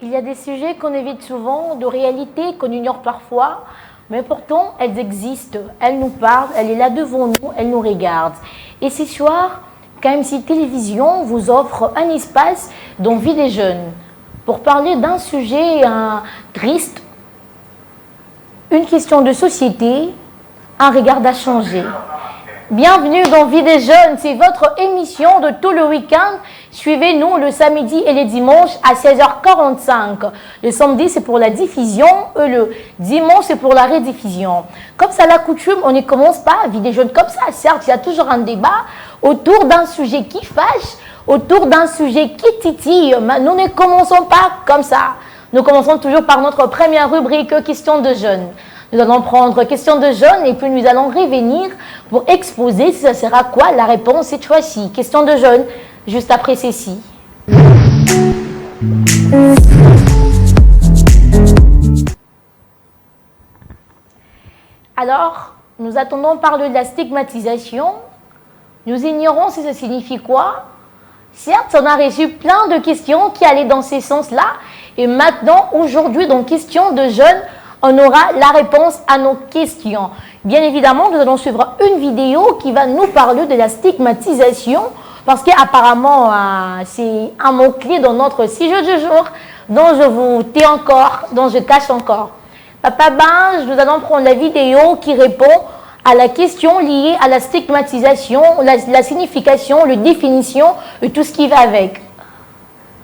Il y a des sujets qu'on évite souvent, de réalités qu'on ignore parfois, mais pourtant elles existent, elles nous parlent, elle est là devant nous, elle nous regarde. Et ce soir, KMC Télévision vous offre un espace dans Vie des jeunes pour parler d'un sujet triste, une question de société, un regard à changer. Bienvenue dans Vie des jeunes, c'est votre émission de tout le week-end. Suivez-nous le samedi et le dimanche à 16h45. Le samedi, c'est pour la diffusion et le dimanche, c'est pour la rediffusion. Comme ça, la coutume, on ne commence pas Vie des jeunes comme ça. Certes, il y a toujours un débat autour d'un sujet qui fâche, autour d'un sujet qui titille. Mais nous ne commençons pas comme ça. Nous commençons toujours par notre première rubrique, question de jeunes. Nous allons prendre question de jeunes et puis nous allons revenir pour exposer si ça sera quoi la réponse cette fois-ci. Question de jeunes, juste après ceci. Alors, nous attendons parler de la stigmatisation. Nous ignorons si ça signifie quoi. Certes, on a reçu plein de questions qui allaient dans ces sens-là. Et maintenant, aujourd'hui, dans question de jeunes, on aura la réponse à nos questions. Bien évidemment, nous allons suivre une vidéo qui va nous parler de la stigmatisation parce qu'apparemment, c'est un mot-clé dans notre sujet du jour dont je vous tais encore, dont je cache encore. Papa Binge, nous allons prendre la vidéo qui répond à la question liée à la stigmatisation, la signification, la définition et tout ce qui va avec.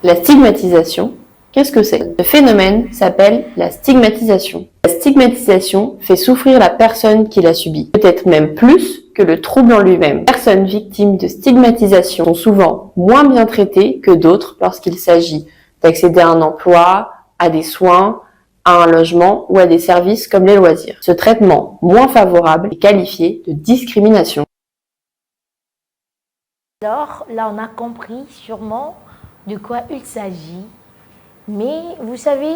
La stigmatisation, qu'est-ce que c'est? Ce phénomène s'appelle la stigmatisation. La stigmatisation fait souffrir la personne qui l'a subie, peut-être même plus que le trouble en lui-même. Les personnes victimes de stigmatisation sont souvent moins bien traitées que d'autres lorsqu'il s'agit d'accéder à un emploi, à des soins, à un logement ou à des services comme les loisirs. Ce traitement moins favorable est qualifié de discrimination. Alors, là, on a compris sûrement de quoi il s'agit. Mais vous savez,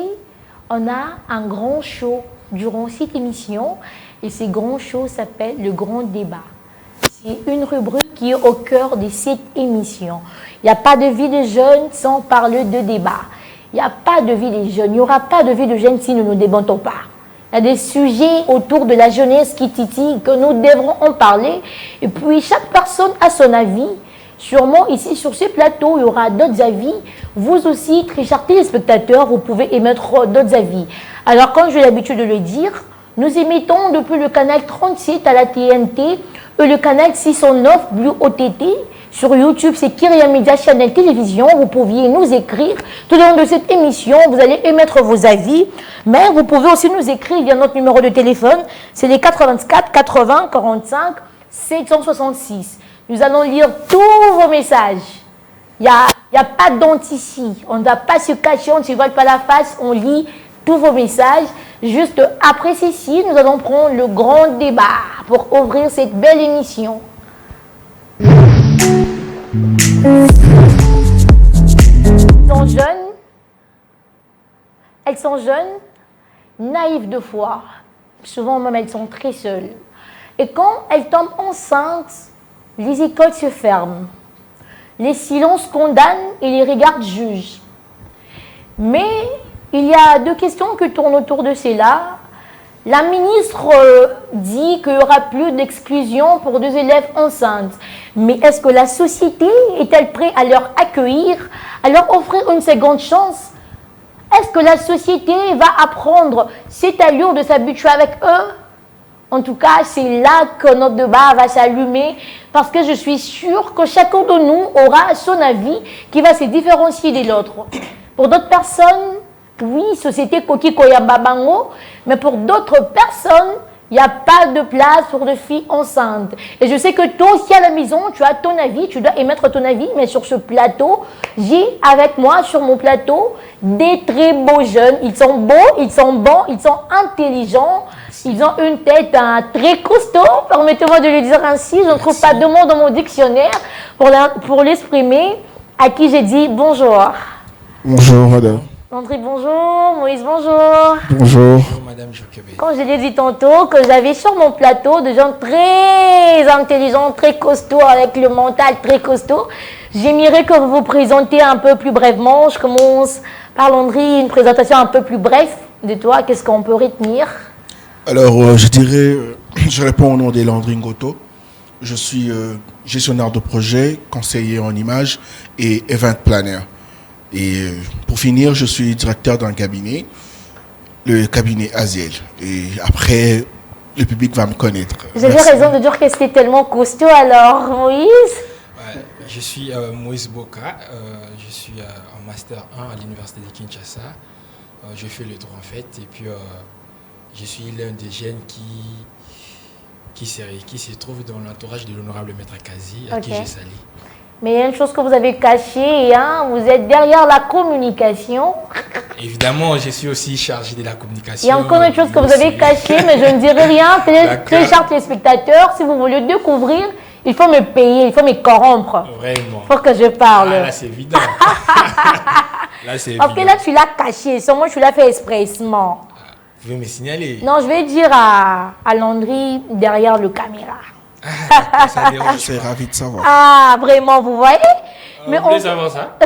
on a un grand show durant cette émission et ce grand show s'appelle le Grand Débat. C'est une rubrique qui est au cœur de cette émission. Il n'y a pas de vie de jeunes sans parler de débat. Il n'y a pas de vie des jeunes, il n'y aura pas de vie de jeunes si nous ne débattons pas. Il y a des sujets autour de la jeunesse qui titillent, que nous devrons en parler. Et puis chaque personne a son avis. Sûrement ici sur ce plateau, il y aura d'autres avis. Vous aussi, très chers téléspectateurs, vous pouvez émettre d'autres avis. Alors comme j'ai l'habitude de le dire, nous émettons depuis le canal 37 à la TNT et le canal 609 Blue OTT. Sur YouTube, c'est Kyria Media Channel Télévision. Vous pouviez nous écrire tout au long de cette émission. Vous allez émettre vos avis. Mais vous pouvez aussi nous écrire via notre numéro de téléphone. C'est les 84 80 45 766. Nous allons lire tous vos messages. Il n'y a pas d'honte ici. On ne va pas se cacher, on ne se voile pas la face. On lit tous vos messages. Juste après ceci, nous allons prendre le grand débat pour ouvrir cette belle émission. Elles sont jeunes, naïves de foi. Souvent même elles sont très seules. Et quand elles tombent enceintes, les écoles se ferment. Les silences condamnent et les regards jugent. Mais il y a deux questions qui tournent autour de cela. La ministre dit qu'il n'y aura plus d'exclusion pour des élèves enceintes. Mais est-ce que la société est-elle prête à leur accueillir, à leur offrir une seconde chance? Est-ce que la société va apprendre cette allure de s'habituer avec eux? En tout cas, c'est là que notre débat va s'allumer parce que je suis sûre que chacun de nous aura son avis qui va se différencier de l'autre. Pour d'autres personnes, oui, société Koki Koyamba Bango, mais pour d'autres personnes, il n'y a pas de place pour des filles enceintes. Et je sais que toi aussi à la maison, tu as ton avis, tu dois émettre ton avis, mais sur ce plateau, j'ai avec moi sur mon plateau des très beaux jeunes. Ils sont beaux, ils sont bons, ils sont intelligents, ils ont une tête très costaud, permettez-moi de le dire ainsi. Je ne trouve pas de mots dans mon dictionnaire pour l'exprimer, à qui j'ai dit bonjour. Bonjour madame. Landry, bonjour. Moïse, bonjour. Bonjour. Bonjour, Madame Jokebe. Comme je l'ai dit tantôt, que j'avais sur mon plateau de gens très intelligents, très costauds, avec le mental très costaud, j'aimerais que vous vous présentiez un peu plus brièvement. Je commence par Landry, une présentation un peu plus brève de toi. Qu'est-ce qu'on peut retenir? Alors, je dirais, je réponds au nom de Landry Ngoto. Je suis gestionnaire de projet, conseiller en images et event planner. Et pour finir, je suis directeur d'un cabinet, le cabinet Aziel. Et après, le public va me connaître. Vous avez raison de dire que c'était tellement costaud alors, Moïse. Ouais, je suis Moïse Boka, je suis en Master 1 à l'Université de Kinshasa. Je fais le droit en fait, et puis je suis l'un des jeunes qui se trouve dans l'entourage de l'honorable maître Kazi, à qui j'ai sali. Mais il y a une chose que vous avez cachée, hein, vous êtes derrière la communication. Évidemment, je suis aussi chargé de la communication. Il y a encore une chose que vous avez cachée, mais je ne dirai rien. Très chers téléspectateurs, si vous voulez découvrir, il faut me payer, il faut me corrompre. Vraiment. Pour que je parle. Ah, là, c'est évident. Là, c'est évident. Ok, là, tu l'as caché. Sûrement, tu l'as fait expressement. Vous pouvez me signaler. Non, je vais dire à Landry derrière le caméra. Je suis ravi de savoir. Ah, vraiment, vous voyez? Mais vous voulez savoir ça?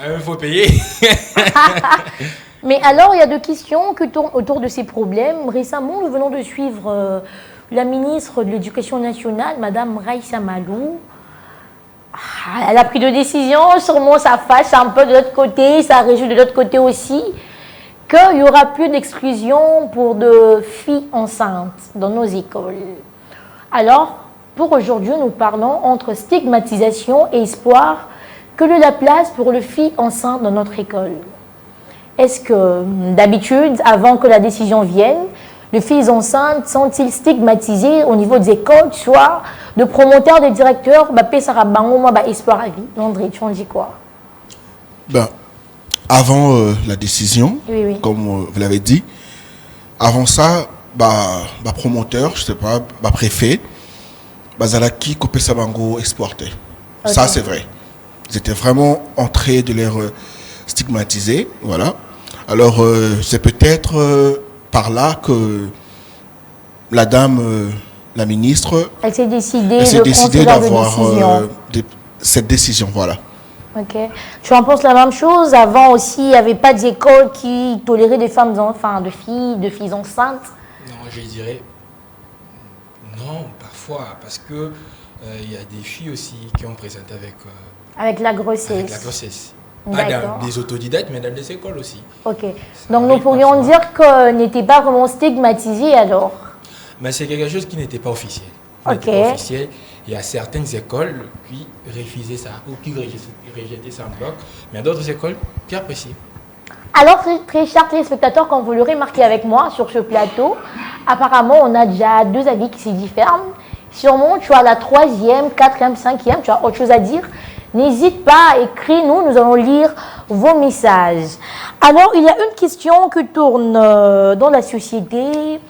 Il faut payer. Mais alors, il y a deux questions qui tournent autour de ces problèmes. Récemment, nous venons de suivre la ministre de l'Éducation nationale, Madame Raïssa Malou. Elle a pris deux décisions, sûrement ça fâche un peu de l'autre côté, ça réjouit de l'autre côté aussi, qu'il n'y aura plus d'exclusion pour de filles enceintes dans nos écoles. Alors, pour aujourd'hui, nous parlons entre stigmatisation et espoir. Quelle est la place pour les filles enceintes dans notre école? Est-ce que, d'habitude, avant que la décision vienne, les filles enceintes sont-ils stigmatisées au niveau des écoles, soit de promoteurs, de directeurs, espoir à vie? Landry, tu en dis quoi? Avant la décision, oui. Comme vous l'avez dit, avant ça, promoteur, je sais pas, préfet, Zalaki Kopesa Bango exporté. Okay. Ça, c'est vrai. Ils étaient vraiment en train de les stigmatiser. Voilà. Alors, c'est peut-être par là que la dame, la ministre, elle s'est décidée d'avoir cette décision. Voilà. Ok. Tu en penses la même chose? Avant aussi, il n'y avait pas d'école qui tolérait des femmes, enfin, de filles enceintes? Non, je dirais non, parfois, parce que il y a des filles aussi qui ont présenté avec la grossesse. Avec la grossesse. Pas dans des autodidactes, mais dans des écoles aussi. Ok. Donc nous pourrions dire que n'était pas vraiment stigmatisé alors? Mais c'est quelque chose qui n'était pas officiel. Ok. Officiel. Il y a certaines écoles qui refusaient ça ou qui rejetaient ça en bloc, mais il y a d'autres écoles qui apprécient. Alors, très chers téléspectateurs, comme vous l'aurez remarqué avec moi sur ce plateau, apparemment, on a déjà deux avis qui se diffèrent. Sûrement, tu as la 3e, 4e, 5e, tu as autre chose à dire. N'hésite pas à écrire, nous allons lire vos messages. Alors, il y a une question qui tourne dans la société.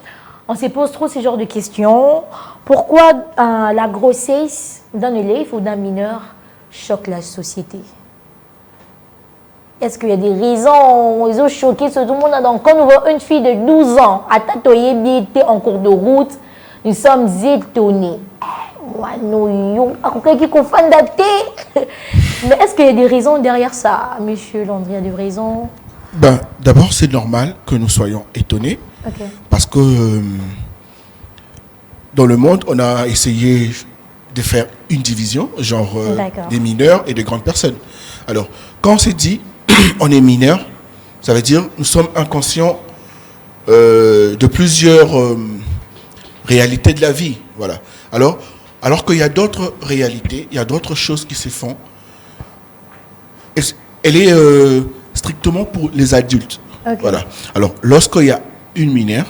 On se pose trop ce genre de questions. Pourquoi la grossesse d'un élève ou d'un mineur choque la société? Est-ce qu'il y a des raisons? Ils ont choqué tout le monde. Donc, quand nous voyons une fille de 12 ans à Tatoye était en cours de route, nous sommes étonnés. Mais est-ce qu'il y a des raisons derrière ça, monsieur Landry? Il y a des raisons? D'abord, c'est normal que nous soyons étonnés. Okay. Parce que dans le monde, on a essayé de faire une division, genre des mineurs et des grandes personnes. Alors, quand on s'est dit on est mineur, ça veut dire nous sommes inconscients de plusieurs réalités de la vie. Voilà. Alors qu'il y a d'autres réalités, il y a d'autres choses qui se font. Elle est strictement pour les adultes. Okay. Voilà. Alors, lorsqu'il y a une mineure,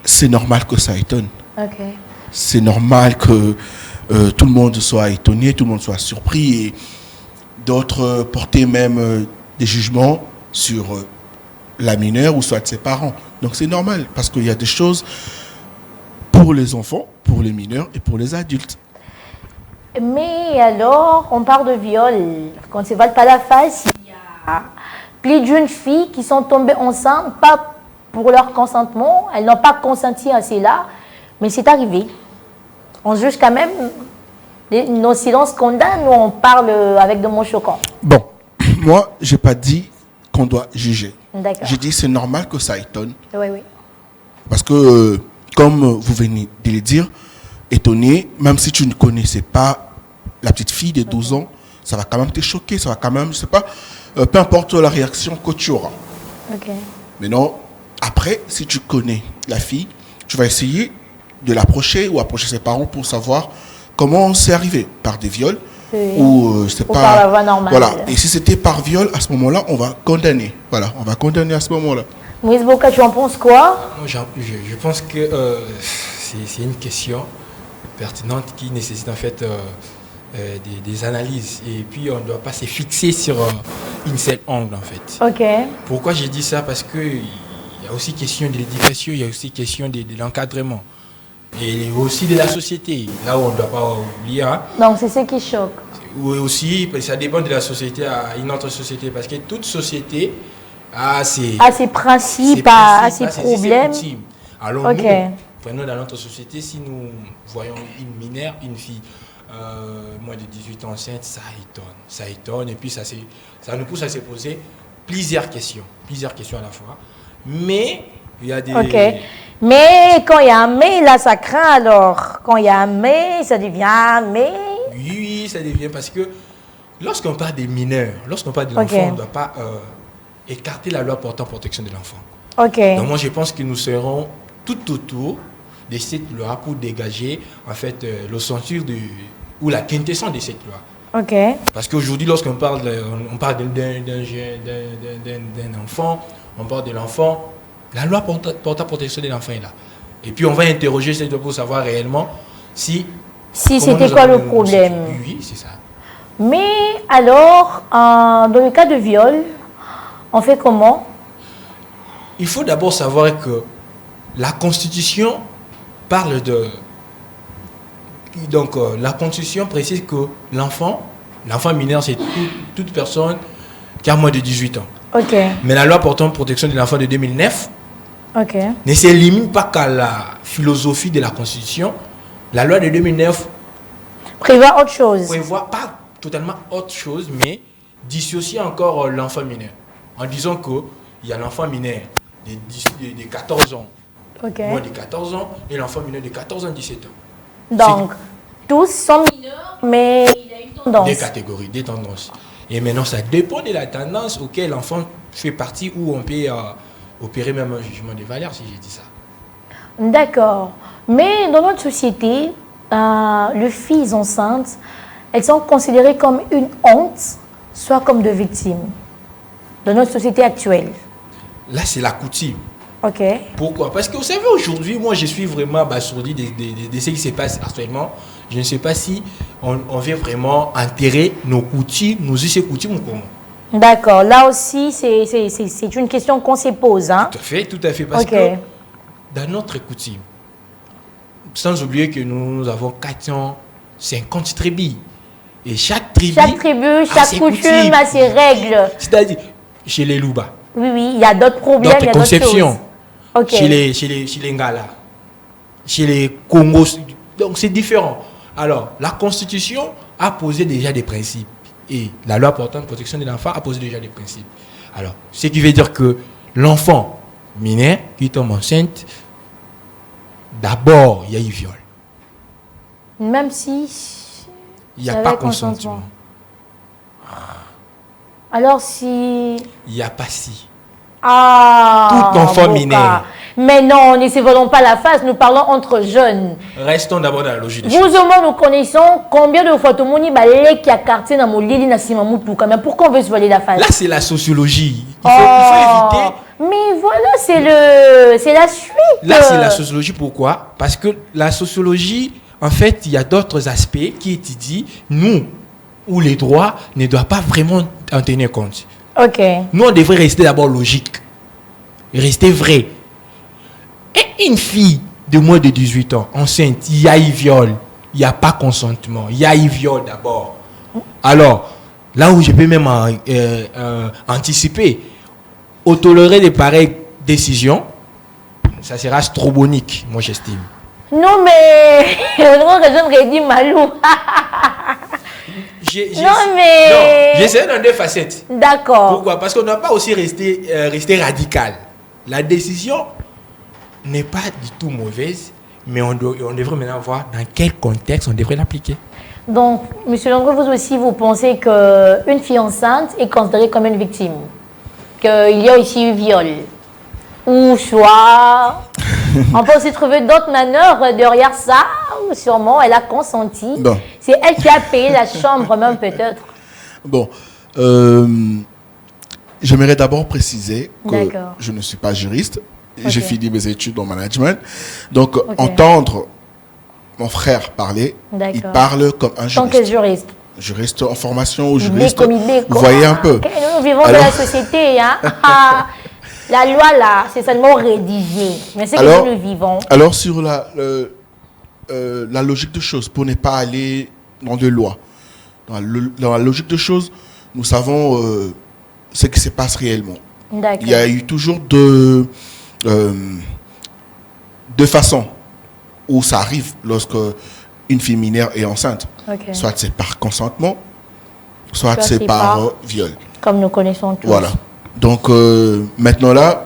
c'est normal que ça étonne. Okay. C'est normal que tout le monde soit étonné, tout le monde soit surpris et d'autres porter même des jugements sur la mineure ou soit ses parents. Donc c'est normal parce qu'il y a des choses pour les enfants, pour les mineurs et pour les adultes. Mais alors, on parle de viol. Quand on ne se vole pas la face, il y a plus d'une fille qui sont tombées enceintes, pas pour leur consentement, elles n'ont pas consenti à cela, mais c'est arrivé. On juge quand même, nos silences condamnent ou on parle avec des mots choquants. Bon, moi, je n'ai pas dit qu'on doit juger. D'accord. J'ai dit c'est normal que ça étonne. Oui, oui. Parce que, comme vous venez de le dire, étonné, même si tu ne connaissais pas la petite fille de 12 ans, ça va quand même te choquer, ça va quand même, je sais pas, peu importe la réaction que tu auras. Ok. Mais non, après, si tu connais la fille, tu vas essayer de l'approcher ou approcher ses parents pour savoir comment c'est arrivé, par des viols Oui. ou c'est Ou pas... par la voie normale. Voilà, et si c'était par viol, à ce moment-là, on va condamner. Voilà, on va condamner à ce moment-là. Moïse Boka, tu en penses quoi? Moi, je pense que c'est une question pertinente qui nécessite en fait des analyses. Et puis, on ne doit pas se fixer sur une seule angle en fait. Ok. Pourquoi j'ai dit ça? Parce qu'il y a aussi question de l'éducation, il y a aussi question de l'encadrement. Et aussi de la société, là où on ne doit pas oublier. Hein. Donc, c'est ce qui choque. Oui, aussi, ça dépend de la société à une autre société. Parce que toute société a ses principes, à ses problèmes. coutumes. Alors Ok. nous, prenons dans notre société, si nous voyons une mineure, une fille, moins de 18 ans enceinte, ça étonne. Ça étonne et puis ça nous pousse à se poser plusieurs questions à la fois. Mais il y a des... Ok. Mais quand il y a un mais, là, ça craint alors. Quand il y a un mais, ça devient un mais. Oui, ça devient parce que lorsqu'on parle des mineurs, lorsqu'on parle de l'enfant, Ok. on ne doit pas écarter la loi portant protection de l'enfant. Ok. Donc moi, je pense que nous serons tout autour de cette loi pour dégager en fait le censure ou la quintessence de cette loi. Ok. Parce qu'aujourd'hui, lorsqu'on parle, on parle d'un enfant, on parle de l'enfant, la loi portant protection de l'enfant est là. Et puis on va interroger cette loi pour savoir réellement si... Si comment c'était nous quoi allons le nous problème? situer. Oui, c'est ça. Mais alors, dans le cas de viol, on fait comment? Il faut d'abord savoir que la Constitution parle de... Donc, la Constitution précise que l'enfant mineur, c'est toute personne qui a moins de 18 ans. Ok. Mais la loi portant protection de l'enfant de 2009 Ok. ne se limite pas qu'à la philosophie de la Constitution. La loi de 2009 Prévoir autre chose. prévoit pas totalement autre chose, mais dissocier encore l'enfant mineur. En disant qu'il y a l'enfant mineur de 14 ans, Ok. moins de 14 ans, et l'enfant mineur de 14 ans, 17 ans. Donc, tous sont mineurs, mais il y a une tendance. Des catégories, des tendances. Et maintenant, ça dépend de la tendance auquel l'enfant fait partie, où on peut opérer même un jugement de valeur, si j'ai dit ça. D'accord. Mais dans notre société, les filles enceintes, elles sont considérées comme une honte, soit comme des victimes. Dans notre société actuelle. Là, c'est la coutume. Ok. Pourquoi? Parce que vous savez, aujourd'hui, moi, je suis vraiment abasourdi de ce qui se passe actuellement. Je ne sais pas si on veut vraiment enterrer nos coutumes, nos us et coutumes ou comment. D'accord. Là aussi, c'est une question qu'on se pose. Hein? Tout à fait. Parce Ok. que dans notre coutume, sans oublier que nous avons 450 tribus. Et chaque tribu a chaque ses coutume coutumes. a ses règles. C'est-à-dire, chez les Louba, Oui, oui, il y a d'autres problèmes, il y a d'autres d'autres choses. conceptions. Ok. Chez les Ngala, chez les Congos. Donc c'est différent. Alors, la Constitution a posé déjà des principes. Et la loi portant protection de l'enfant a posé déjà des principes. Alors, ce qui veut dire que l'enfant mineur qui tombe enceinte, d'abord, il y a eu viol. Même si... Il n'y a Avec pas consentement. consentement. Alors si... Il n'y a pas si. Ah, Tout enfant Boka. mineur. Mais non, ne se volons pas la face, nous parlons entre jeunes. Restons d'abord dans la logique des Vous choses. au moins, nous connaissons combien de fois tout le monde qui a quartier dans mon lit, dans Simamoutou. Mais pourquoi on veut se voler la face? Là, c'est la sociologie. Il faut éviter. Mais voilà, c'est la suite. Là, c'est la sociologie. Pourquoi? Parce que la sociologie, en fait, il y a d'autres aspects qui étudient nous, où les droits ne doivent pas vraiment en tenir compte. Ok. Nous, on devrait rester d'abord logique. Rester vrai. Et une fille de moins de 18 ans, enceinte, il y a eu viol. Il n'y a pas consentement. Il y a eu viol d'abord. Alors, là où je peux même anticiper, tolérer de pareilles décisions, ça sera strobonique, moi j'estime. Non, mais je me dis Malou. J'essaie dans deux facettes. D'accord. Pourquoi? Parce qu'on n'a pas aussi resté radical. La décision n'est pas du tout mauvaise, mais on devrait maintenant voir dans quel contexte on devrait l'appliquer. Donc, Monsieur Longo, vous aussi, vous pensez qu'une fille enceinte est considérée comme une victime? Qu'il y a ici eu viol? Ou soit, on peut aussi trouver d'autres manœuvres derrière ça, ou sûrement elle a consenti. Bon. C'est elle qui a payé la chambre même peut-être. Bon, j'aimerais d'abord préciser que D'accord. je ne suis pas juriste. Ok. J'ai fini mes études en management. Donc, entendre mon frère parler, D'accord. il parle comme un Tant que juriste. juriste. Juriste en formation ou Il est juriste, comme il est, vous voyez un peu. Ok, nous vivons Alors- de la société. Hein? La loi, là, c'est seulement rédigé. Mais c'est que Alors- nous le vivons. Alors, sur la logique de choses, pour ne pas aller dans des lois, dans la logique de choses, nous savons ce qui se passe réellement. D'accord. Il y a eu toujours deux façons où ça arrive lorsque une fille mineure est enceinte. Ok. Soit c'est par consentement, soit Soit c'est c'est par par- viol. Comme nous connaissons tous. Voilà. Donc maintenant là,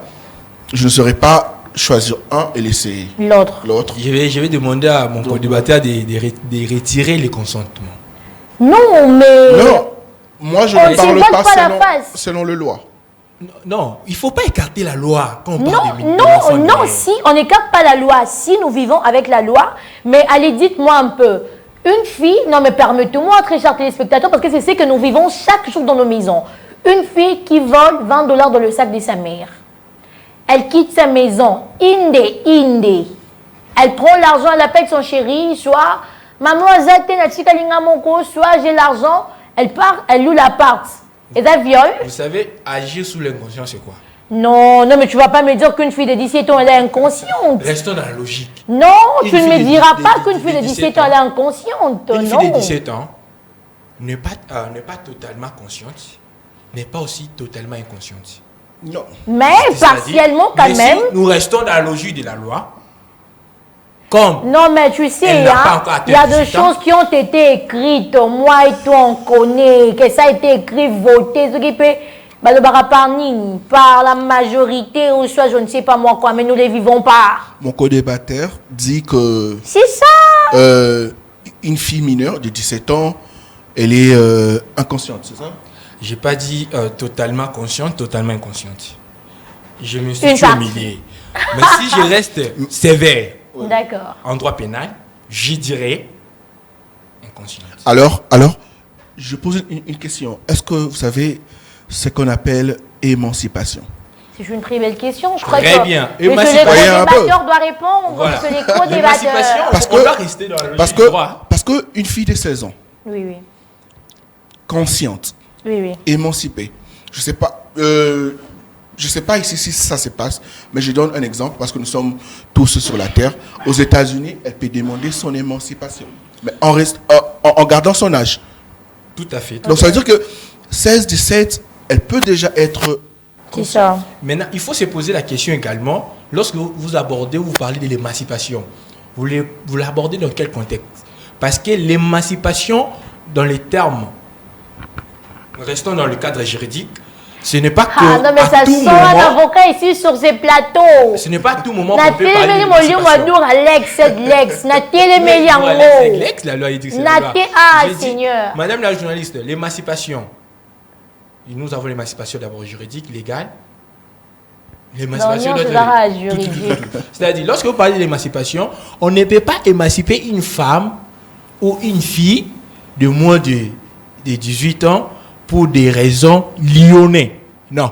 je ne saurais pas choisir un et laisser L'autre. l'autre. Je vais demander à mon co-débatteur de retirer les consentements. Non, mais... Non, moi je On ne ne parle s'invente pas pas la selon, face. selon les lois. Non, il ne faut pas écarter la loi quand on Non, parle de non, non, si on n'écarte pas la loi, si nous vivons avec la loi, mais allez, dites-moi un peu, une fille, non mais permettez-moi, très chers téléspectateurs, parce que c'est ce que nous vivons chaque jour dans nos maisons, une fille qui vole 20 $ dans le sac de sa mère, elle quitte sa maison, inde, elle prend l'argent, elle appelle son chéri, soit maman azate na tika linga moko, soit j'ai l'argent, elle part, elle loue l'appart, et ça viol. Vous savez, agir sous l'inconscient, c'est quoi? Non, non, mais tu vas pas me dire qu'une fille de 17 ans, elle est inconsciente. Restons dans la logique. Non, Une tu ne fille me de diras dix- pas de- qu'une de- fille de 17 ans, elle est inconsciente. Une non. fille de 17 ans n'est pas totalement consciente, n'est pas aussi totalement inconsciente. Non. Mais C'est-à-dire, partiellement quand mais même. Si nous restons dans la logique de la loi, comme Non, mais tu sais, Elle n'a pas hein, encore atteint il y a des 18 ans. choses qui ont été écrites. Moi et toi, on connaît que ça a été écrit, voté, ce qui peut. Bah, le bara par Nini, par la majorité, ou soit je ne sais pas moi quoi, mais nous ne les vivons pas. Mon co-débatteur dit que C'est ça. une fille mineure de 17 ans, elle est inconsciente, c'est ça? j'ai pas dit totalement consciente, totalement inconsciente. Je me Une situe au partie. milieu. Mais si je reste sévère D'accord. en droit pénal, j'y dirais inconsciente. Alors, je pose une question. Est-ce que vous savez ce qu'on appelle émancipation? C'est une très belle question. Je crois Très que bien. Monsieur le Voyez un peu. co-débatteur doit répondre. Voilà. Monsieur le L'émancipation, co-débatteur. Parce on que- doit rester dans la logique Parce du droit. que une fille de 16 ans, Oui, oui. consciente, Oui, oui. émancipée, je sais pas ici si ça se passe, mais je donne un exemple parce que nous sommes tous sur la terre. Aux États-Unis, elle peut demander son émancipation, mais en gardant son âge. Tout à fait. Donc ça veut dire que 16, 17, elle peut déjà être. C'est ça. Maintenant, il faut se poser la question également, lorsque vous abordez, vous parlez de l'émancipation, vous l'abordez dans quel contexte? Parce que l'émancipation, dans les termes, restons dans le cadre juridique, ce n'est pas que Ah non, mais à ça tout sent un moment, avocat ici sur ces plateaux. ce n'est pas à tout moment Na qu'on peut parler telemeli molimo d'émancipation. adour Alex, Lex. Na telemeli Mais pour Alex et yango. Lex, la loi a dit que c'est Na la loi. te- ah, J'ai dit, Seigneur. Madame la journaliste, l'émancipation, nous avons l'émancipation d'abord juridique, légale. L'émancipation Non, non, doit c'est pas être juridique. C'est-à-dire, lorsque vous parlez de l'émancipation, on ne peut pas émanciper une femme ou une fille de moins de 18 ans pour des raisons lyonnaises. Non.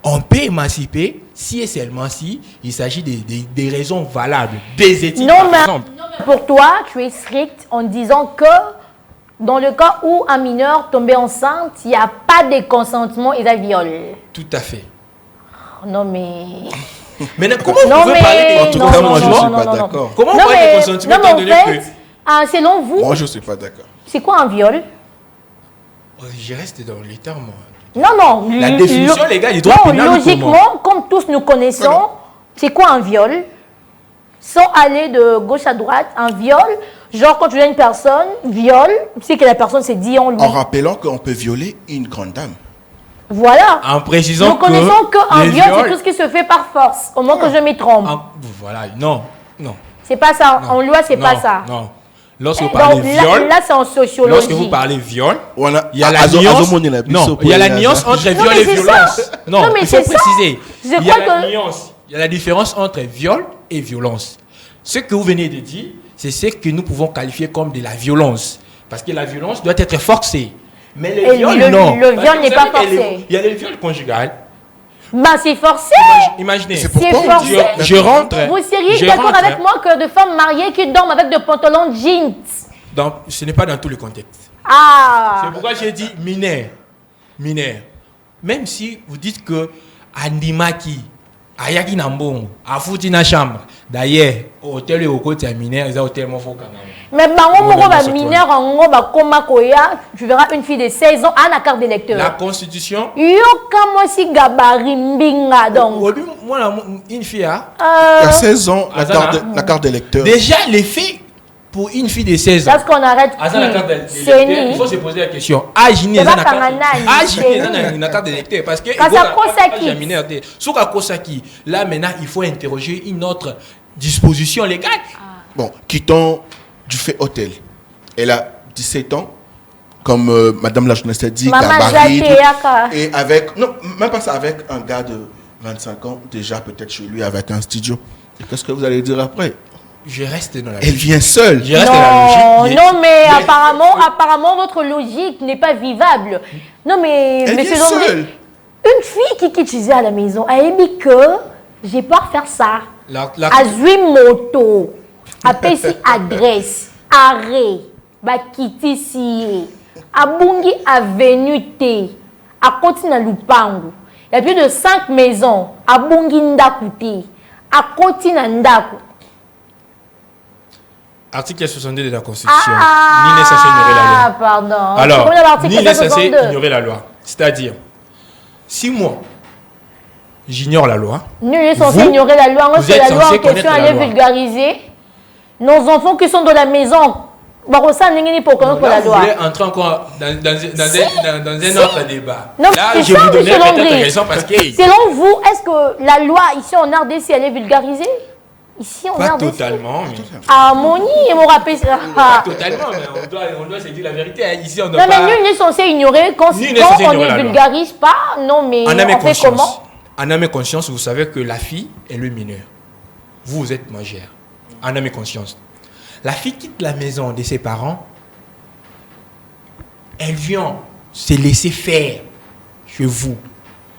On peut émanciper si et seulement si il s'agit des raisons valables, des éthiques, Non, par mais exemple. pour toi, tu es strict en disant que dans le cas où un mineur tombé enceinte, il n'y a pas de consentement et ça viol. Tout à fait. Non, mais. Maintenant, comment Non, vous pouvez parler mais. En tout non, cas, non, moi, je non, suis non, pas non, non. d'accord. Comment on Non, parle de mais, consentement non, étant mais donné en que fait, selon vous, Moi, je ne suis pas d'accord. c'est quoi un viol? je reste dans les termes Non. La définition légale du droit pénal. Logiquement, comme tous nous connaissons, Voilà. c'est quoi un viol? Sans aller de gauche à droite, un viol, genre quand tu as une personne, viol, c'est que la personne s'est dit en lui. En rappelant qu'on peut violer une grande dame. Voilà. En précisant Nous connaissons qu'un les viol, c'est viols- tout ce qui se fait par force, au moins que je me trompe. Voilà, non. C'est pas ça, en loi, c'est pas Non, ça. Non. Lorsque vous parlez Donc viol, là c'est en sociologie. lorsque vous parlez viol, Voilà. il y a la nuance. Non, il y a la nuance entre Non, viol mais et c'est violence. ça. Non, Non, mais il faut c'est ça. préciser. Je Il y a crois la que- nuance. Il y a la différence entre viol et violence. Ce que vous venez de dire, c'est ce que nous pouvons qualifier comme de la violence. Parce que la violence doit être forcée. Mais Et le viol, non. le Parce viol que n'est vous pas savez qu'il y a forcé. Il y a le viol conjugal. Bah c'est forcé. Imaginez. C'est C'est pourquoi on forcé. dit- Je rentre. Vous seriez je d'accord rentre, avec moi que de femmes mariées qui dorment avec des pantalons de jeans. Ce n'est pas dans tous les contextes. Ah. C'est pourquoi j'ai dit mineur. Mineur. Même si vous dites que Andimaki, Ayaki Nambon, Afouti na chambre. D'ailleurs, au hôtel et au côté mineur, ils ont tellement faux quand même. Mais bah, on Ouais, va dans ce mineur en gros, bah, comme Koya, tu verras une fille de 16 ans à la carte d'électeur. La constitution. Yo, comme si gabarit mbinga donc. Au début, moi, une fille, hein, Il y a 16 ans, Azana. la carte d'électeur. déjà, les faits pour une fille de 16 ans. Parce qu'on arrête À ça, la carte qui d'électeur, il c'est faut se poser la question. Agini, C'est ça pas Kanganani, c'est la carte d'électeur. Parce que. Quand ça Kosaki. Sous Kosaki, là, maintenant, il faut interroger une autre disposition légale. Bon, quittons du fait hôtel. Elle a 17 ans, comme Madame la journaliste a dit, Maman gabarit, Jacques Yaka. et avec, non, même pas ça, avec un gars de 25 ans, déjà peut-être chez lui, avec un studio. Et qu'est-ce que vous allez dire après? Je reste dans la Elle vient seule. Je reste dans la logique. Non, mais apparemment, votre logique n'est pas vivable. Non, mais, Elle monsieur vient Landry, seule. une fille qui quitte chez elle à la maison, elle dit que j'ai pas faire ça. La- Azui moto, appelle si adresse, arrêt, ba quitter si, abungi avenue T, à côté na Lupango. Il y a plus de 5 maisons, abungi ndaku T, à côté na ndaku. Article 62 de la Constitution. Nul n'est censé ignorer la loi. Pardon. Alors, Combien l'article nul n'est censé 62? ignorer la loi. C'est-à-dire, si moi, j'ignore la loi, Nul n'est censé Vous, ignorer la loi. vous C'est êtes la loi en censé question, connaître elle la est loi. vulgarisée. Nos enfants qui sont dans la maison, Barossa n'est pour connaître là, la vous loi. voulez entrer encore dans un autre débat. Non, Là, c'est je ça, vous donnais monsieur peut-être Landry. raison parce que Selon vous, est-ce que la loi ici en RDC, elle est vulgarisée? Ici en pas RDC. totalement, mais Harmonie, et mon rappel. pas totalement, mais on doit se dire la vérité. Hein. Ici, on Non, doit mais pas. nul n'est censé ignorer quand, Nul n'est quand censé on ignorer ne la loi. vulgarise pas. Non, mais En âme et on fait comment? conscience. En âme et conscience, vous savez que la fille est le mineur. Vous êtes majeur. En âme et conscience. La fille quitte la maison de ses parents. Elle vient se laisser faire chez vous.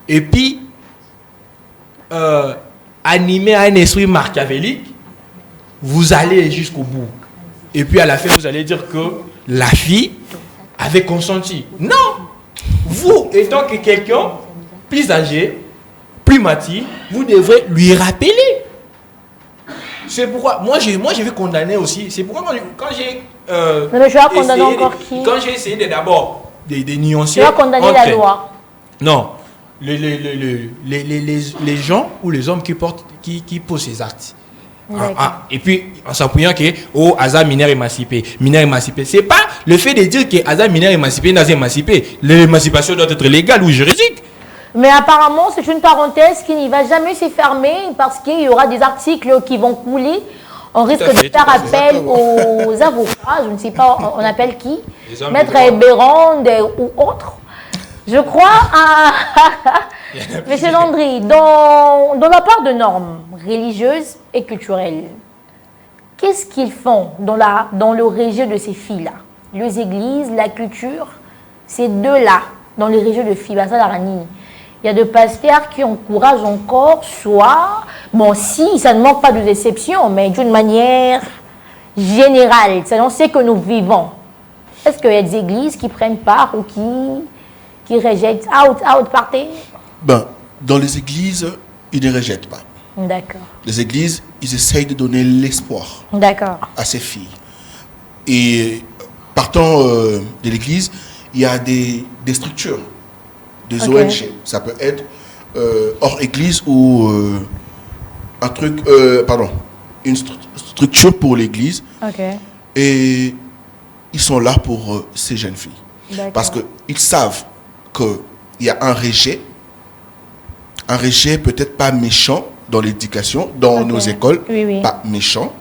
Et puis, animé à un esprit machiavélique, vous allez jusqu'au bout. Et puis à la fin, vous allez dire que la fille avait consenti. Non! Vous, étant que quelqu'un plus âgé, plus mature, vous devrez lui rappeler. C'est pourquoi, moi je vais condamner aussi. C'est pourquoi quand j'ai... Mais je vais condamner encore qui? Quand j'ai essayé de d'abord de nuancer... Tu vas condamner la loi. Non. Les gens ou les hommes qui posent ces actes. Et puis, en s'appuyant que Aza mineur émancipé. Mineur émancipé. C'est pas le fait de dire que Aza mineur émancipé n'a émancipé. L'émancipation doit être légale ou juridique. Mais apparemment, c'est une parenthèse qui n'y va jamais se fermer parce qu'il y aura des articles qui vont couler. On risque de faire appel aux avocats, je ne sais pas, on appelle qui? Maître Hébérande ou autre. Je crois à... Monsieur Landry, dans la part de normes religieuses et culturelles, qu'est-ce qu'ils font dans le région de ces filles-là? Les églises, la culture, ces deux-là, dans les régions de filles, il y a des pasteurs qui encouragent encore, soit, bon, si, ça ne manque pas de déception, mais d'une manière générale, selon ce que nous vivons. Est-ce qu'il y a des églises qui prennent part ou qui rejettent? Out, partez. Ben, dans les églises, ils ne rejettent pas. D'accord. Les églises, ils essayent de donner l'espoir D'accord. à ces filles. Et partant de l'église, il y a des structures des Ok. ONG. Ça peut être hors église ou un truc, une structure pour l'église. Ok. Et ils sont là pour ces jeunes filles. D'accord. Parce qu'ils savent qu'il y a un rejet peut-être pas méchant dans l'éducation, dans Ok. nos écoles, Oui, oui. pas méchant,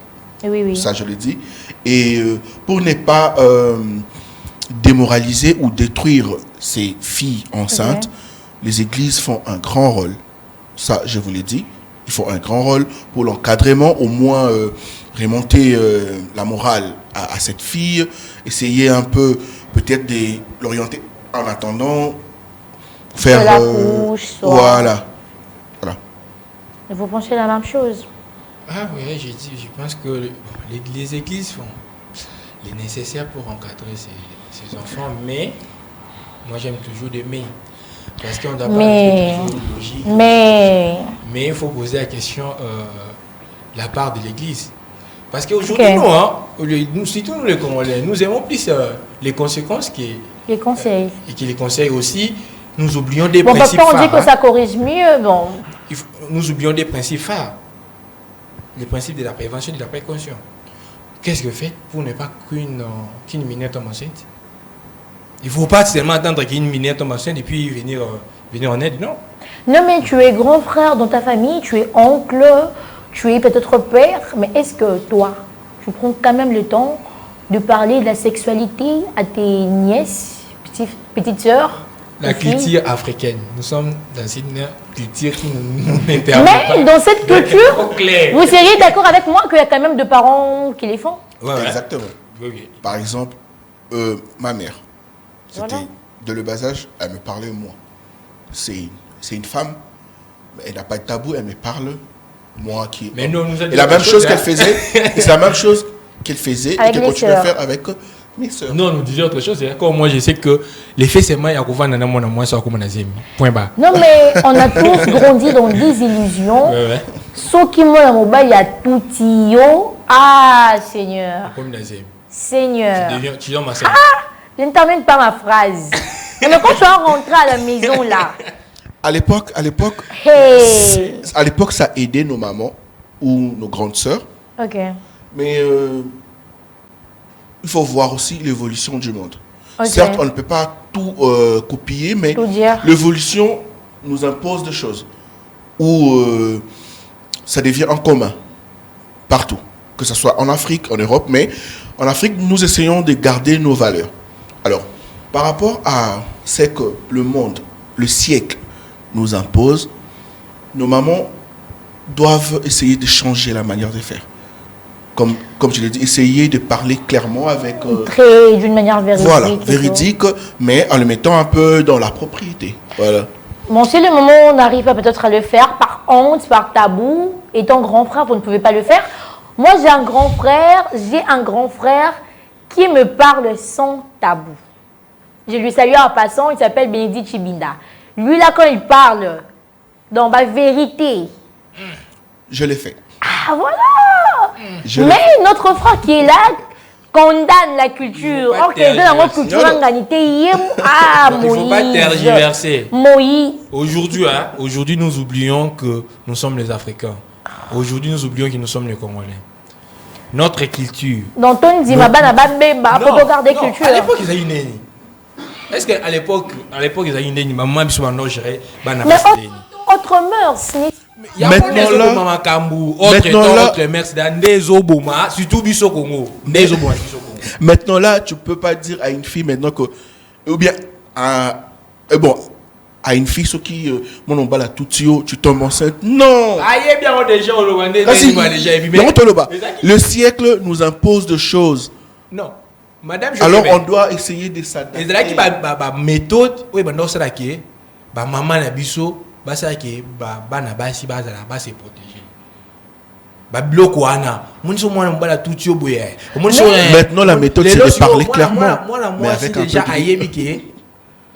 Oui, oui. ça je le dis. Et pour ne pas démoraliser ou détruire ces filles enceintes, les églises font un grand rôle. Ça, je vous l'ai dit. Ils font un grand rôle pour l'encadrement, au moins remonter la morale à cette fille, essayer un peu peut-être de l'orienter en attendant, faire... Que la couche soit- Voilà. Voilà. Et vous pensez la même chose? Ah oui, je pense que les églises font le nécessaire pour encadrer ces enfants, mais moi j'aime toujours des mais. Parce qu'on doit pas Mais- rester toujours logique. Mais Il faut poser la question la part de l'église. Parce qu'aujourd'hui, Ok. nous, hein, surtout nous les Congolais, nous aimons plus les conséquences les conseils. et qui les conseillent aussi. Nous oublions des Bon, parce principes qu'on dit phares. que ça corrige mieux. Bon, Nous oublions des principes phares. Les principes de la prévention et de la précaution. Qu'est-ce que fait pour ne pas qu'une mineure tombe enceinte? Il ne faut pas seulement attendre qu'une mineure tombe enceinte et puis venir en aide, non. non, mais tu es grand frère dans ta famille, tu es oncle, tu es peut-être père, mais est-ce que toi, tu prends quand même le temps de parler de la sexualité à tes nièces, petites sœurs? La filles? culture africaine. Nous sommes dans une culture qui nous permet Mais dans cette culture, Au clair. vous seriez d'accord avec moi qu'il y a quand même des parents qui les font? Ouais, ouais. Exactement. Oui, oui. Par exemple, ma mère, c'était Voilà. de le bas âge, elle me parlait moi. C'est une femme, mais elle n'a pas de tabou, elle me parle, moi qui... Mais nous, nous et la même chose qu'elle faisait, et c'est la même chose qu'elle faisait Avec et qu'elle les continue à sœurs. faire avec mes sœurs. Non, nous disions autre chose. C'est comme moi, je sais que les faits, c'est moi, il y a moins ça comme on point barre. Non, mais on a tous grandi dans des illusions. Ouais, ouais. Ce qui m'a dans mon bas, il y a tout yo. Ah, Seigneur. Comme Nazim. Seigneur. Tu deviens ma sœur. Je ne termine pas ma phrase. Mais quand tu vas rentrer à la maison, là, À l'époque, hey. ça aidait nos mamans ou nos grandes sœurs, Ok. mais il faut voir aussi l'évolution du monde. Ok. Certes, on ne peut pas tout copier, mais Tout dire. l'évolution nous impose des choses où ça devient en commun partout, que ce soit en Afrique, en Europe, mais en Afrique, nous essayons de garder nos valeurs. Alors, par rapport à ce que le monde, le siècle nous impose, nos mamans doivent essayer de changer la manière de faire. Comme je l'ai dit, essayer de parler clairement avec... Très d'une manière véridique. voilà, et tout. véridique, mais en le mettant un peu dans la propriété. Voilà. Bon, si le moment où on arrive à peut-être à le faire, par honte, par tabou, étant grand frère, vous ne pouvez pas le faire. Moi, j'ai un grand frère qui me parle sans tabou. Je lui salue en passant, il s'appelle Bénédicte Chibinda. Lui, là, quand il parle dans ma vérité, Je l'ai fait. ah voilà. Je l'ai Mais notre frère qui est là condamne la culture. Il faut pas Or, qu'il est dans notre tergiverser. culture, Non, non. l'humanité, ah, Il ne faut pas Moïse. tergiverser. Moïse. Aujourd'hui, nous oublions que nous sommes les Africains. Aujourd'hui, nous oublions que nous sommes les Congolais. Notre culture. Dans ton Zimaba, na Bambemba, Non, pour regarder non, culture. À l'époque, ils avaient une neni. Est-ce qu'à l'époque, ils avaient une neni? Maman, bisou, non, j'irais. Mais autre mœurs, n'est- Il y a Maintenant, pas là- de Maman Kambou, autre Maintenant, temps, là- autre mère, c'est dans des Oboma, surtout Bisso Congo. Des Oboma, Bisso Congo. Maintenant là, tu peux pas dire à une fille maintenant que... Ou bien, à une fille, ce qui... mon nom la tout tu tombes enceinte. Non. Aïe, bien, on déjà, on le voit, Vas-y. déjà, Non, on te le bat. Mais ça qui- Le siècle nous impose des choses. Non. Madame, je Alors répète. on doit essayer de s'adapter. ezalaki méthode oyo banda osalaka ye bamama na biso basalaka ye bana basi bazala base protégé babiloko wana omoni so mwana mobala tuti yo boye omoni so Maintenant, la méthode, c'est lelo de sikoyo, parler clairement, mwana mais mwasi avec un déjà peu de- ayebi ke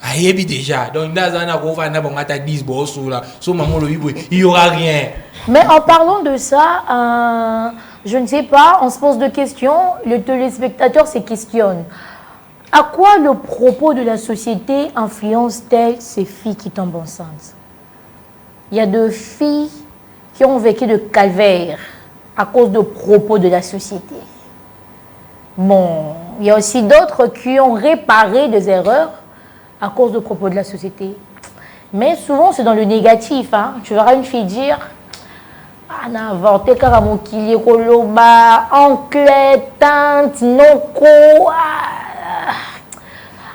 ayebi déjà donc ndaza na kofanda bango ata 10 bosola so mama olobi boye il y aura rien. Mais en parlant de ça, je ne sais pas, on se pose deux questions, le téléspectateur se questionne. À quoi le propos de la société influence-t-elle ces filles qui tombent enceintes? Il y a de filles qui ont vécu de calvaire à cause de propos de la société. Bon, il y a aussi d'autres qui ont réparé des erreurs à cause de propos de la société. Mais souvent, c'est dans le négatif. Hein. Tu verras une fille dire « Ah, n'a inventé karamokili, koloba, oncle, tante, noko. »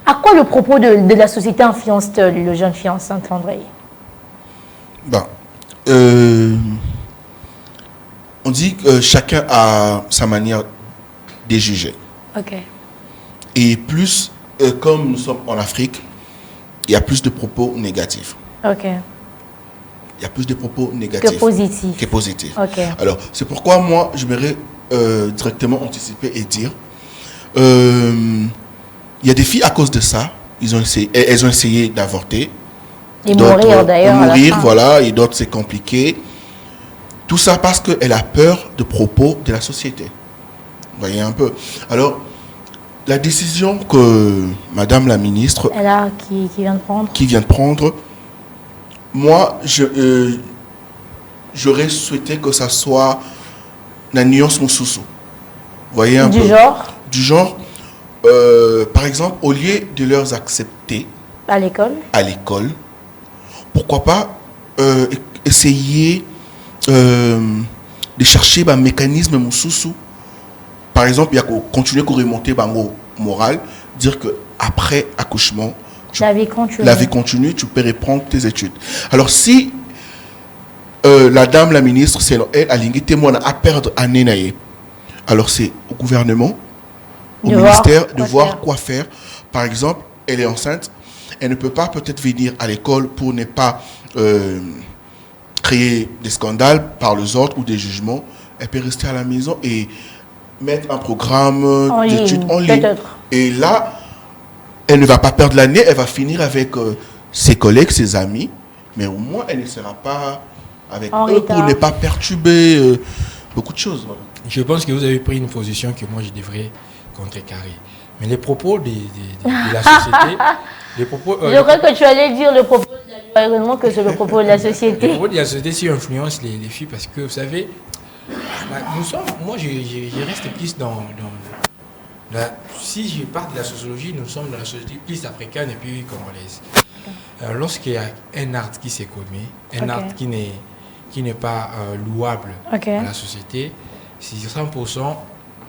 À quoi le propos de la société influence-t-elle le jeune fille enceinte, André? Ben, on dit que chacun a sa manière de juger. Ok. Et plus, comme nous sommes en Afrique, il y a plus de propos négatifs. Ok. Il y a plus de propos négatifs Que positifs. Ok. Alors, c'est pourquoi moi, j'aimerais directement anticiper et dire, il y a des filles à cause de ça, elles ont essayé d'avorter. Et mourir d'ailleurs. Mourir, voilà, et d'autres c'est compliqué. Tout ça parce qu'elle a peur de propos de la société. Vous voyez un peu. Alors, la décision que Madame la ministre qui vient de prendre, moi, j'aurais souhaité que ça soit la nuance Moussousou. Vous voyez un peu. Du genre, par exemple, au lieu de leur accepter à l'école, pourquoi pas essayer de chercher un mécanisme Moussousou. Par exemple, il y a continuer à remonter bango moral, dire que après accouchement, la vie continue, tu peux reprendre tes études. Alors si la dame, la ministre, c'est elle a témoin à perdre année naïe, alors c'est au gouvernement, au ministère de voir quoi faire. Par exemple, elle est enceinte, elle ne peut pas peut-être venir à l'école pour ne pas créer des scandales par les autres ou des jugements. Elle peut rester à la maison et mettre un programme d'études en ligne. Et là, elle ne va pas perdre l'année, elle va finir avec ses collègues, ses amis, mais au moins elle ne sera pas avec eux pour ne pas perturber beaucoup de choses. Je pense que vous avez pris une position que moi je devrais contrecarrer. Mais les propos de la société... je crois que tu allais dire le propos de l'environnement que c'est le propos de la société. Le propos de la société, si influence les filles, parce que vous savez, moi je reste plus dans si je parle de la sociologie, nous sommes dans la société plus africaine et puis congolaise. Lorsqu'il y a un art qui s'est commis, un art qui n'est pas louable à la société, si 100%,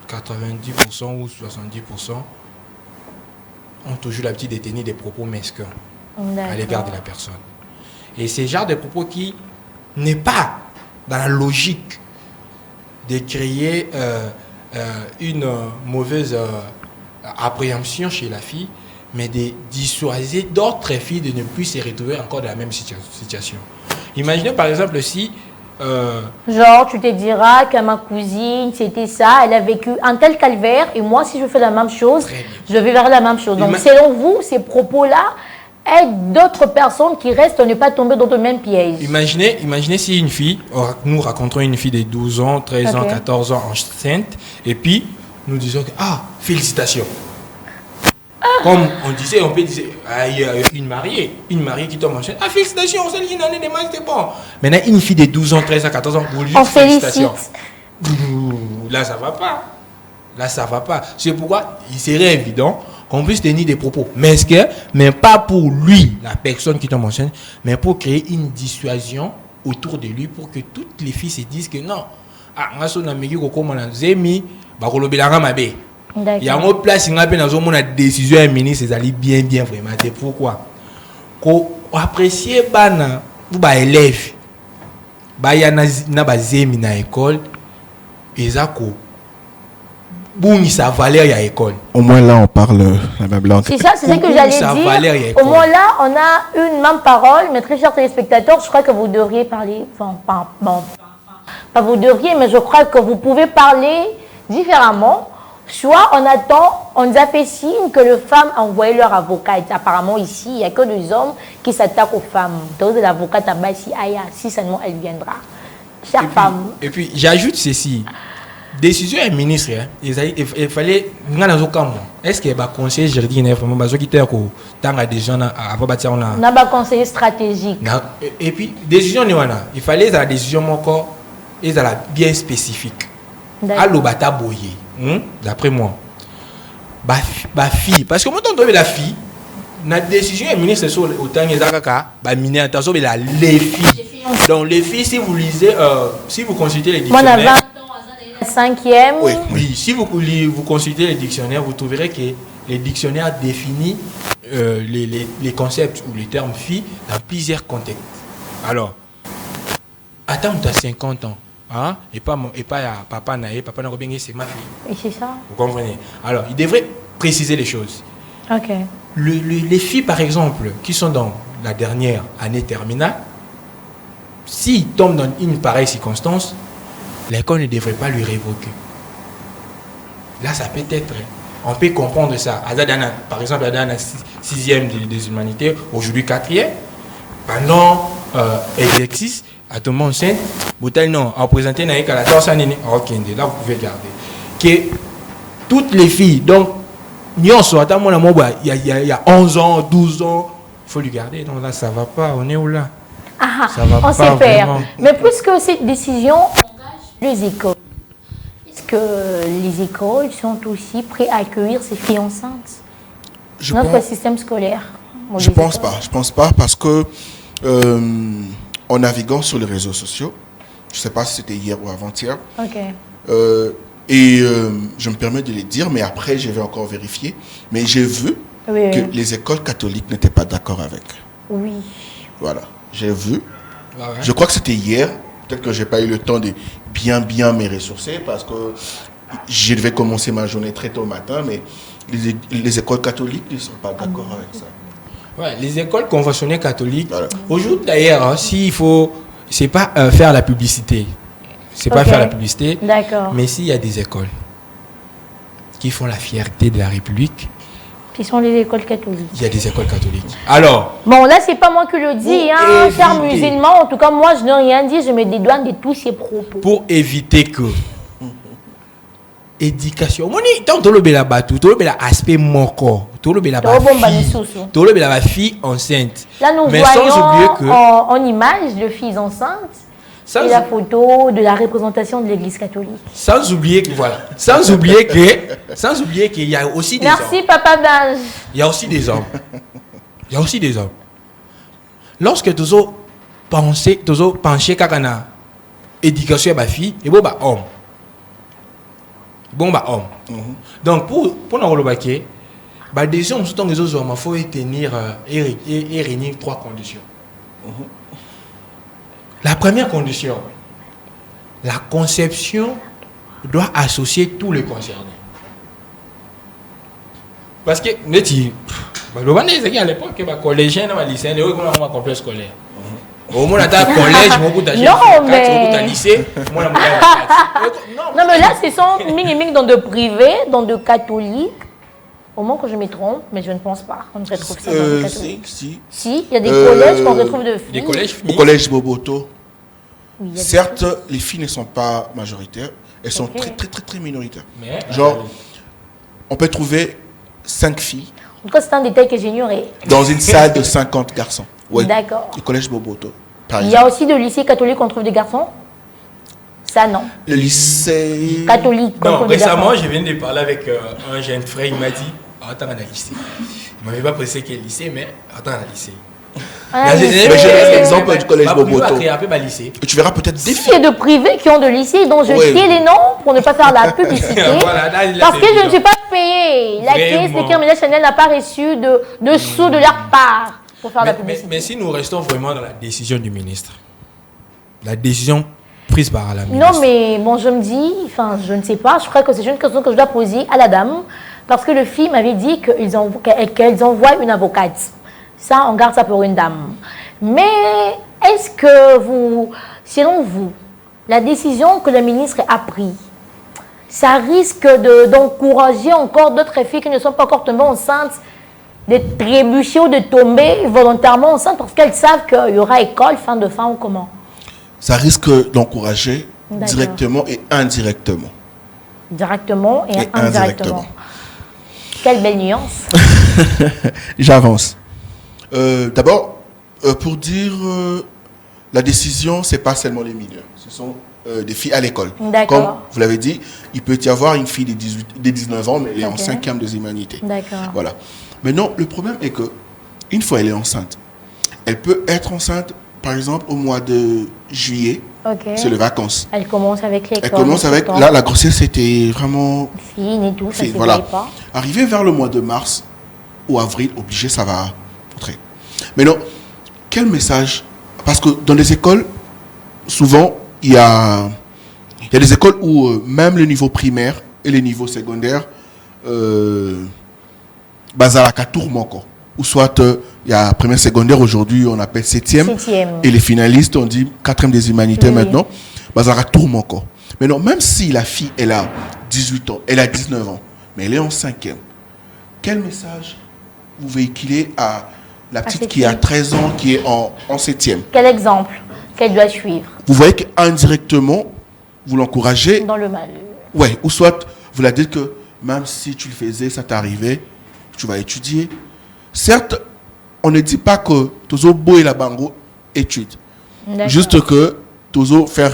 90% ou 70% ont toujours l'habitude de tenir des propos mesquins à l'égard de la personne. Et c'est le genre de propos qui n'est pas dans la logique de créer une mauvaise appréhension chez la fille, mais de dissuader d'autres filles de ne plus se retrouver encore dans la même situation. Imaginez par exemple si... genre, tu te diras que ma cousine, c'était ça, elle a vécu un tel calvaire, et moi, si je fais la même chose, je vais vers la même chose. Donc, selon vous, ces propos-là aident d'autres personnes qui restent à ne pas tomber dans le même piège. Imaginez si une fille, nous racontons une fille de 12 ans, 13 ans, 14 ans enceinte, et puis nous disons que, félicitations. Comme on disait, on peut dire, il y a une mariée qui tombe enceinte. Félicitations, celle qui n'en est des mal, c'est bon. Maintenant, une fille de 12 ans, 13 ans, 14 ans, vous lui dites félicitations. Là, ça va pas. C'est pourquoi il serait évident qu'on puisse tenir des propos mesquins, mais pas pour lui, la personne qui tombe enceinte, mais pour créer une dissuasion autour de lui pour que toutes les filles se disent que non. Il y a une place qui a une décision du ministre, c'est bien vraiment. C'est pourquoi qu'on apprécie les élèves, il y a des école, et ça valeur à l'école. Au moins là, on parle la même langue. C'est ça, c'est ce que j'allais dire. Au moins là, on a une même parole, mais très chers téléspectateurs, je crois que vous devriez parler, pas vous devriez, mais je crois que vous pouvez parler différemment. Soit on attend, on nous a fait signe que les femmes ont envoyé leur avocat. Apparemment ici, il n'y a que des hommes qui s'attaquent aux femmes. Donc l'avocate à si seulement elle viendra. Chère femme. Et puis j'ajoute ceci. décision est ministre, hein. Il fallait. Est-ce qu'il y a un conseiller juridique qui était dans la décision avant bâtir on a. On a un conseiller stratégique. Et puis, décision, il fallait la décision encore, et bien spécifique. Allo bata boye, d'après moi. Ba fille, parce que moi, quand on la fille, la décision est ministre sur autant que ça, miner attention, mais les filles. Donc, les filles, si vous lisez, si vous consultez les dictionnaires. Moi, on a 20 ans, à 5e. Oui, si vous consultez les dictionnaires, vous trouverez que les dictionnaires définissent les concepts ou les termes filles dans plusieurs contextes. Alors, attends, tu as 50 ans. Hein? Et pas papa n'a bien c'est ma fille. Et c'est ça. Vous comprenez? Alors, il devrait préciser les choses. Ok. Les filles, par exemple, qui sont dans la dernière année terminale, s'ils tombent dans une pareille circonstance, l'école ne devrait pas lui révoquer. Là, ça peut être. On peut comprendre ça. Par exemple, dans la 6e des humanités, aujourd'hui 4e, pendant exercice, à tout le monde enceinte, non, en présentant la torse là, vous pouvez garder. Que toutes les filles, donc, il y a 11 ans, 12 ans, il faut lui garder. Donc là, ça ne va pas. On est où là? Ça va on sait faire. Mais puisque cette décision engage les écoles, est-ce que les écoles sont aussi prêtes à accueillir ces filles enceintes? Notre système scolaire. Je ne pense pas. Je pense pas parce que en naviguant sur les réseaux sociaux, je ne sais pas si c'était hier ou avant-hier, je me permets de les dire, mais après je vais encore vérifier, mais j'ai vu que les écoles catholiques n'étaient pas d'accord avec. Oui. Voilà, j'ai vu. Je crois que c'était hier, peut-être que je n'ai pas eu le temps de bien me ressourcer parce que je devais commencer ma journée très tôt au matin, mais les écoles catholiques ne sont pas d'accord avec ça. Ouais, les écoles conventionnelles catholiques, aujourd'hui d'ailleurs, s'il faut, c'est pas faire la publicité. C'est pas faire la publicité. D'accord. Mais s'il y a des écoles qui font la fierté de la République, qui sont les écoles catholiques. Il y a des écoles catholiques. Alors. Bon, là, c'est pas moi qui le dis, chers musulmans. En tout cas, moi, je n'ai rien dit. Je me dédouane de tous ces propos. Pour éviter que. Éducation. Tant que tu as battu, tu as aspect moko, tu as la fille enceinte. Là, nous voyons en image de filles enceintes. Et la photo de la représentation de l'Église catholique. Sans oublier qu'il y a aussi des hommes. Merci, Papa Binge. Il y a aussi des hommes. Lorsque tu as pensé qu'à la éducation à ma fille, et homme. Donc, pour nous remarquer, la décision de les autres hommes, il faut tenir et réunir 3 conditions. La première condition, la conception doit associer tous les concernés. Parce que, à l'époque, les collégiens, les lycéens, ils ont un complexe scolaire. Au moins, dans le collège, non, mais lycée. Non, mais là, ce sont mini dans de privés, dans de catholiques. Au moins que je me trompe, mais je ne pense pas qu'on retrouve ça dans les catholiques. Si, il y a des collèges qu'on retrouve de filles. Des collèges au collège Boboto. Oui, certes, les filles ne sont pas majoritaires, elles sont très minoritaires. Mais, genre, on peut trouver 5 filles. En tout cas, c'est un détail que j'ignorais. Dans une salle de 50 garçons. Oui. D'accord. Le collège Boboto. Il y a aussi de lycées catholiques qu'on trouve des garçons? Ça, non. Le lycée catholique. Non, récemment, je viens de parler avec un jeune frère, il m'a dit, attends, on a lycée. Il ne m'avait pas précisé quel lycée, mais attends, on a lycée. J'ai l'exemple du collège Boboto. Tu verras peut-être des filles. Il y a de privés qui ont de lycées dont je tais les noms pour ne pas faire la publicité. Parce que je ne suis pas payée. La caisse de Kermina Chanel n'a pas reçu de sous de leur part pour faire la publicité. Mais si nous restons vraiment dans la décision du ministre, la décision prise par la ministre. Non, mais bon, je me dis, enfin, je ne sais pas, je crois que c'est une question que je dois poser à la dame, parce que le film m'avait dit qu'elles envoient une avocate. Ça, on garde ça pour une dame. Mais est-ce que selon vous, la décision que le ministre a prise, ça risque d'encourager encore d'autres filles qui ne sont pas encore tombées enceintes, de trébucher ou de tomber volontairement enceintes parce qu'elles savent qu'il y aura école fin ou comment? Ça risque d'encourager directement et indirectement. Directement et Et indirectement. indirectement. Quelle belle nuance. J'avance. D'abord, pour dire la décision, c'est pas seulement les mineurs. Ce sont des filles à l'école. D'accord. Comme vous l'avez dit, il peut y avoir une fille de 19 ans, mais elle est en Ok. 5e des humanités. D'accord. Voilà. Maintenant, le problème est que une fois elle est enceinte, elle peut être enceinte, par exemple, au mois de juillet, Ok. c'est les vacances. Elle commence avec l'école. Elle commence avec, tout le là, temps. la grossesse était vraiment Fine et tout, ça ne se voilà. voyait pas. Arrivé vers le mois de mars ou avril, obligé, ça va entrer. Maintenant, quel message? Parce que dans les écoles, souvent, il y a des écoles où même le niveau primaire et le niveau secondaire, bazalaka tourment encore. Ou soit, il y a première secondaire, aujourd'hui, on appelle 7e. 7e. Et les finalistes, on dit 4e des humanités Oui. maintenant. Bazalaka tourment encore. Mais non, même si la fille, elle a 18 ans, elle a 19 ans, mais elle est en 5e, quel message vous véhiculez à la petite cette qui a fille. 13 ans, qui est en 7e? Quel exemple qu'elle doit suivre Vous voyez qu'indirectement, vous l'encouragez. dans le mal. Ouais, ou soit vous la dites que même si tu le faisais, ça t'arrivait, tu vas étudier. Certes, on ne dit pas que Tozo Bo et la Bango étudient. D'accord. Juste que Tozo faire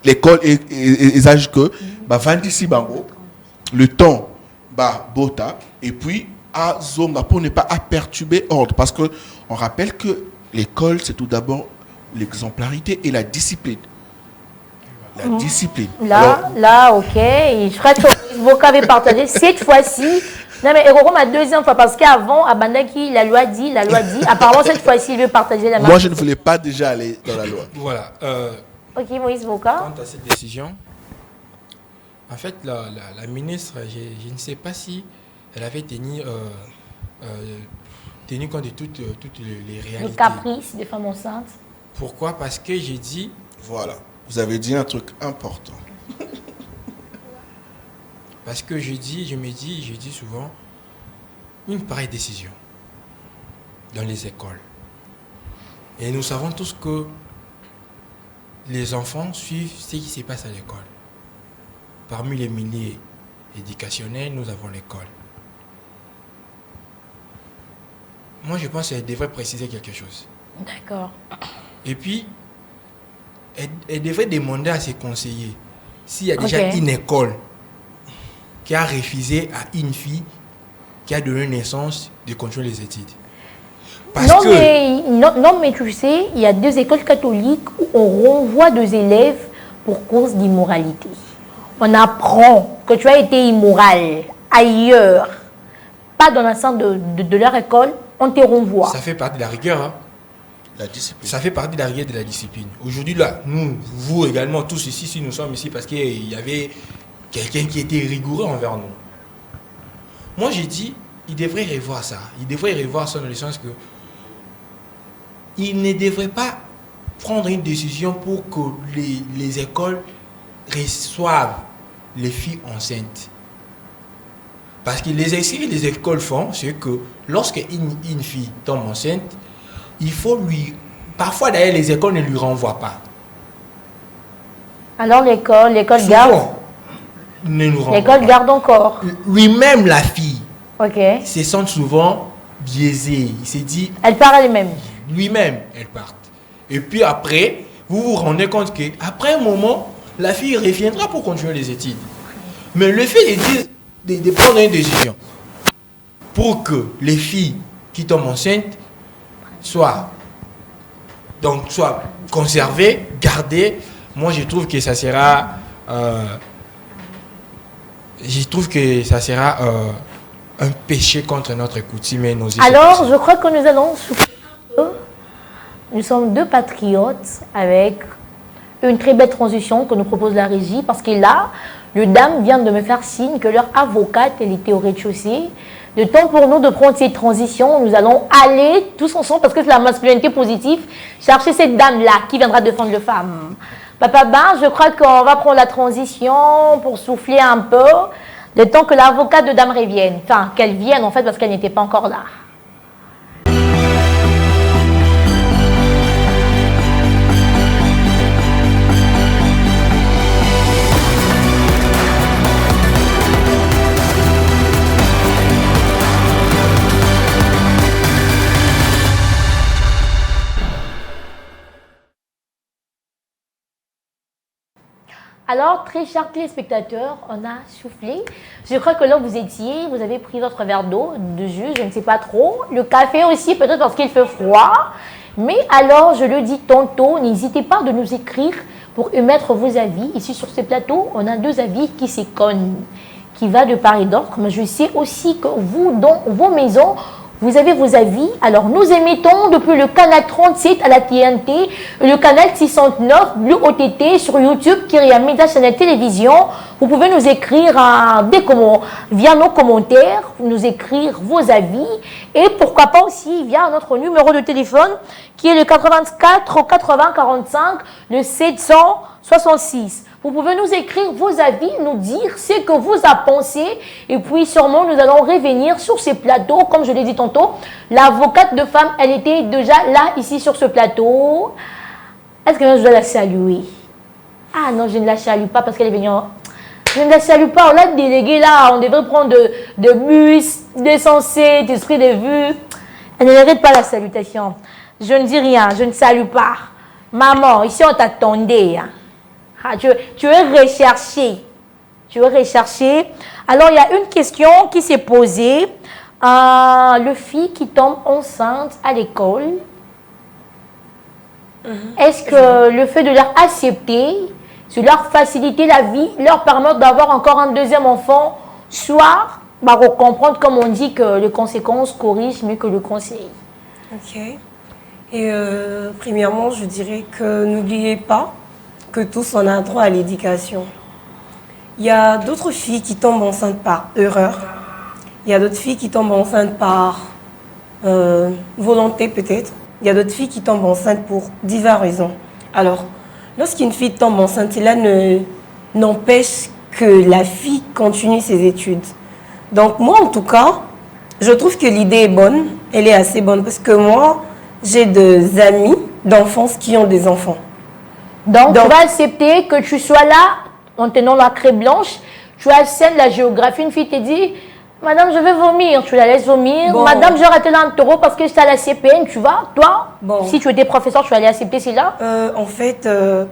l'école et âge que bah 26 Bango, le temps bah bota et puis à zonga pour ne pas à perturber ordre, parce que on rappelle que l'école c'est tout d'abord l'exemplarité et la discipline. La discipline. Alors, Là, ok. Et je crois que Facebook avait partagé cette fois-ci. Non, mais Eroro, ma deuxième fois, parce qu'avant, à Bandaki, la loi dit. Apparemment, cette fois-ci, il veut partager la moi je ne voulais pas déjà aller dans la loi. Voilà. Ok, Moïse Boka. Quant à cette décision, en fait, la ministre, je ne sais pas si elle avait tenu compte de toutes les réalités. Les caprices des femmes enceintes. Pourquoi? Parce que j'ai dit, Voilà. Vous avez dit un truc important. parce que je dis souvent, une pareille décision dans les écoles. Et nous savons tous que les enfants suivent ce qui se passe à l'école. Parmi les milieux éducationnels, nous avons l'école. Moi, je pense qu'elle devrait préciser quelque chose. D'accord. Et puis, elle devrait demander à ses conseillers s'il y a déjà Ok. une école qui a refusé à une fille qui a donné naissance de continuer les études. Parce Non, que mais tu sais, il y a deux écoles catholiques où on renvoie deux élèves pour cause d'immoralité. On apprend que tu as été immoral ailleurs, pas dans l'enceinte de leur école, on te renvoie. ça fait partie de la rigueur. Hein. La discipline. Ça fait partie de la rigueur de la discipline. Aujourd'hui, là, nous, vous également, tous ici, si nous sommes ici parce qu'il y avait quelqu'un qui était rigoureux envers nous. Moi, j'ai dit, il devrait revoir ça. Il devrait revoir ça dans le sens que il ne devrait pas prendre une décision pour que les écoles reçoivent les filles enceintes. Parce que les essais que les écoles font, c'est que lorsque une fille tombe enceinte, il faut lui... Parfois, d'ailleurs, les écoles ne lui renvoient pas. Alors l'école garde. Souvent, ne nous renvoie L'école pas. garde encore. Lui-même, la fille, Ok. se sent souvent biaisée. Il s'est dit, Elle part elle-même. lui-même, elle part. Et puis après, vous vous rendez compte qu'après un moment, la fille reviendra pour continuer les études. Mais le fait de prendre une décision pour que les filles qui tombent enceintes soient conservées, gardées, moi je trouve que ça sera... un péché contre notre coutume et nos us et Alors, coutumes. je crois que nous allons souffler un peu. Nous sommes deux patriotes avec une très belle transition que nous propose la régie, parce que là, le dame vient de me faire signe que leur avocate, elle était au rez-de-chaussée. Le temps pour nous de prendre cette transition, nous allons aller tous ensemble, parce que c'est la masculinité positive, chercher cette dame-là qui viendra défendre les femmes. Papa Ben, je crois qu'on va prendre la transition pour souffler un peu, le temps que l'avocate de dame revienne. Enfin, qu'elle vienne en fait, parce qu'elle n'était pas encore là. Alors, très chers téléspectateurs, on a soufflé. Je crois que là où vous étiez, vous avez pris votre verre d'eau, de jus, je ne sais pas trop. Le café aussi, peut-être parce qu'il fait froid. Mais alors, je le dis tantôt, n'hésitez pas de nous écrire pour émettre vos avis. Ici, sur ce plateau, on a 2 avis qui s'éconnent, qui va de part et d'autre. Mais je sais aussi que vous, dans vos maisons, vous avez vos avis. Alors, nous émettons depuis le canal 37 à la TNT, le canal 609, Blue OTT, sur YouTube, Kyria Media Channel Télévision. Vous pouvez nous écrire via nos commentaires, nous écrire vos avis. Et pourquoi pas aussi via notre numéro de téléphone, qui est le 84 80 45, le 766. Vous pouvez nous écrire vos avis, nous dire ce que vous avez pensé. Et puis, sûrement, nous allons revenir sur ces plateaux. Comme je l'ai dit tantôt, l'avocate de femme, elle était déjà là, ici, sur ce plateau. Est-ce que je dois la saluer? Ah non, je ne la salue pas parce qu'elle est venue Je ne la salue pas. On l'a déléguée là. On devrait prendre de bus, d'essentiel, d'esprit de vue. Elle ne mérite pas la salutation. Je ne dis rien. Je ne salue pas. Maman, ici, on t'attendait. Ah, tu es recherché. Tu es recherché. Alors, il y a une question qui s'est posée. Le fille qui tombe enceinte à l'école, est-ce que le fait de leur accepter, de leur faciliter la vie, leur permettre d'avoir encore un deuxième enfant, soit comprendre, comme on dit, que les conséquences corrigent mieux que le conseil? Ok. Et premièrement, je dirais que n'oubliez pas que tous on a droit à l'éducation. Il y a d'autres filles qui tombent enceintes par erreur. Il y a d'autres filles qui tombent enceintes par volonté peut-être. Il y a d'autres filles qui tombent enceintes pour diverses raisons. Alors, lorsqu'une fille tombe enceinte, cela n'empêche que la fille continue ses études. Donc moi, en tout cas, je trouve que l'idée est bonne. Elle est assez bonne parce que moi, j'ai des amis d'enfance qui ont des enfants. Donc, tu vas accepter que tu sois là, en tenant la craie blanche, tu assènes la géographie, une fille te dit, madame, je vais vomir, tu la laisses vomir. Bon. Madame, j'ai raté l'enteuro parce que j'étais à la CPN, tu vois, toi, si tu étais professeur, tu allais accepter cela? En fait,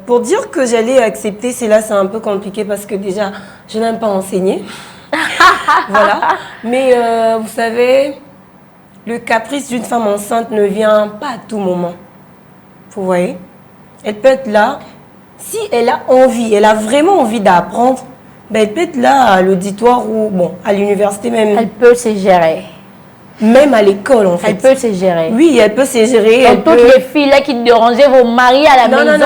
pour dire que j'allais accepter cela, c'est un peu compliqué parce que déjà, je n'aime pas enseigner. Voilà. Mais vous savez, le caprice d'une femme enceinte ne vient pas à tout moment. Vous voyez? Elle peut être là, si elle a envie, elle a vraiment envie d'apprendre, ben elle peut être là à l'auditoire ou à l'université même. Elle peut se gérer. Même à l'école en fait. Elle peut se gérer. Oui, elle peut se gérer. Donc toutes les filles là qui dérangeaient vos maris à la maison,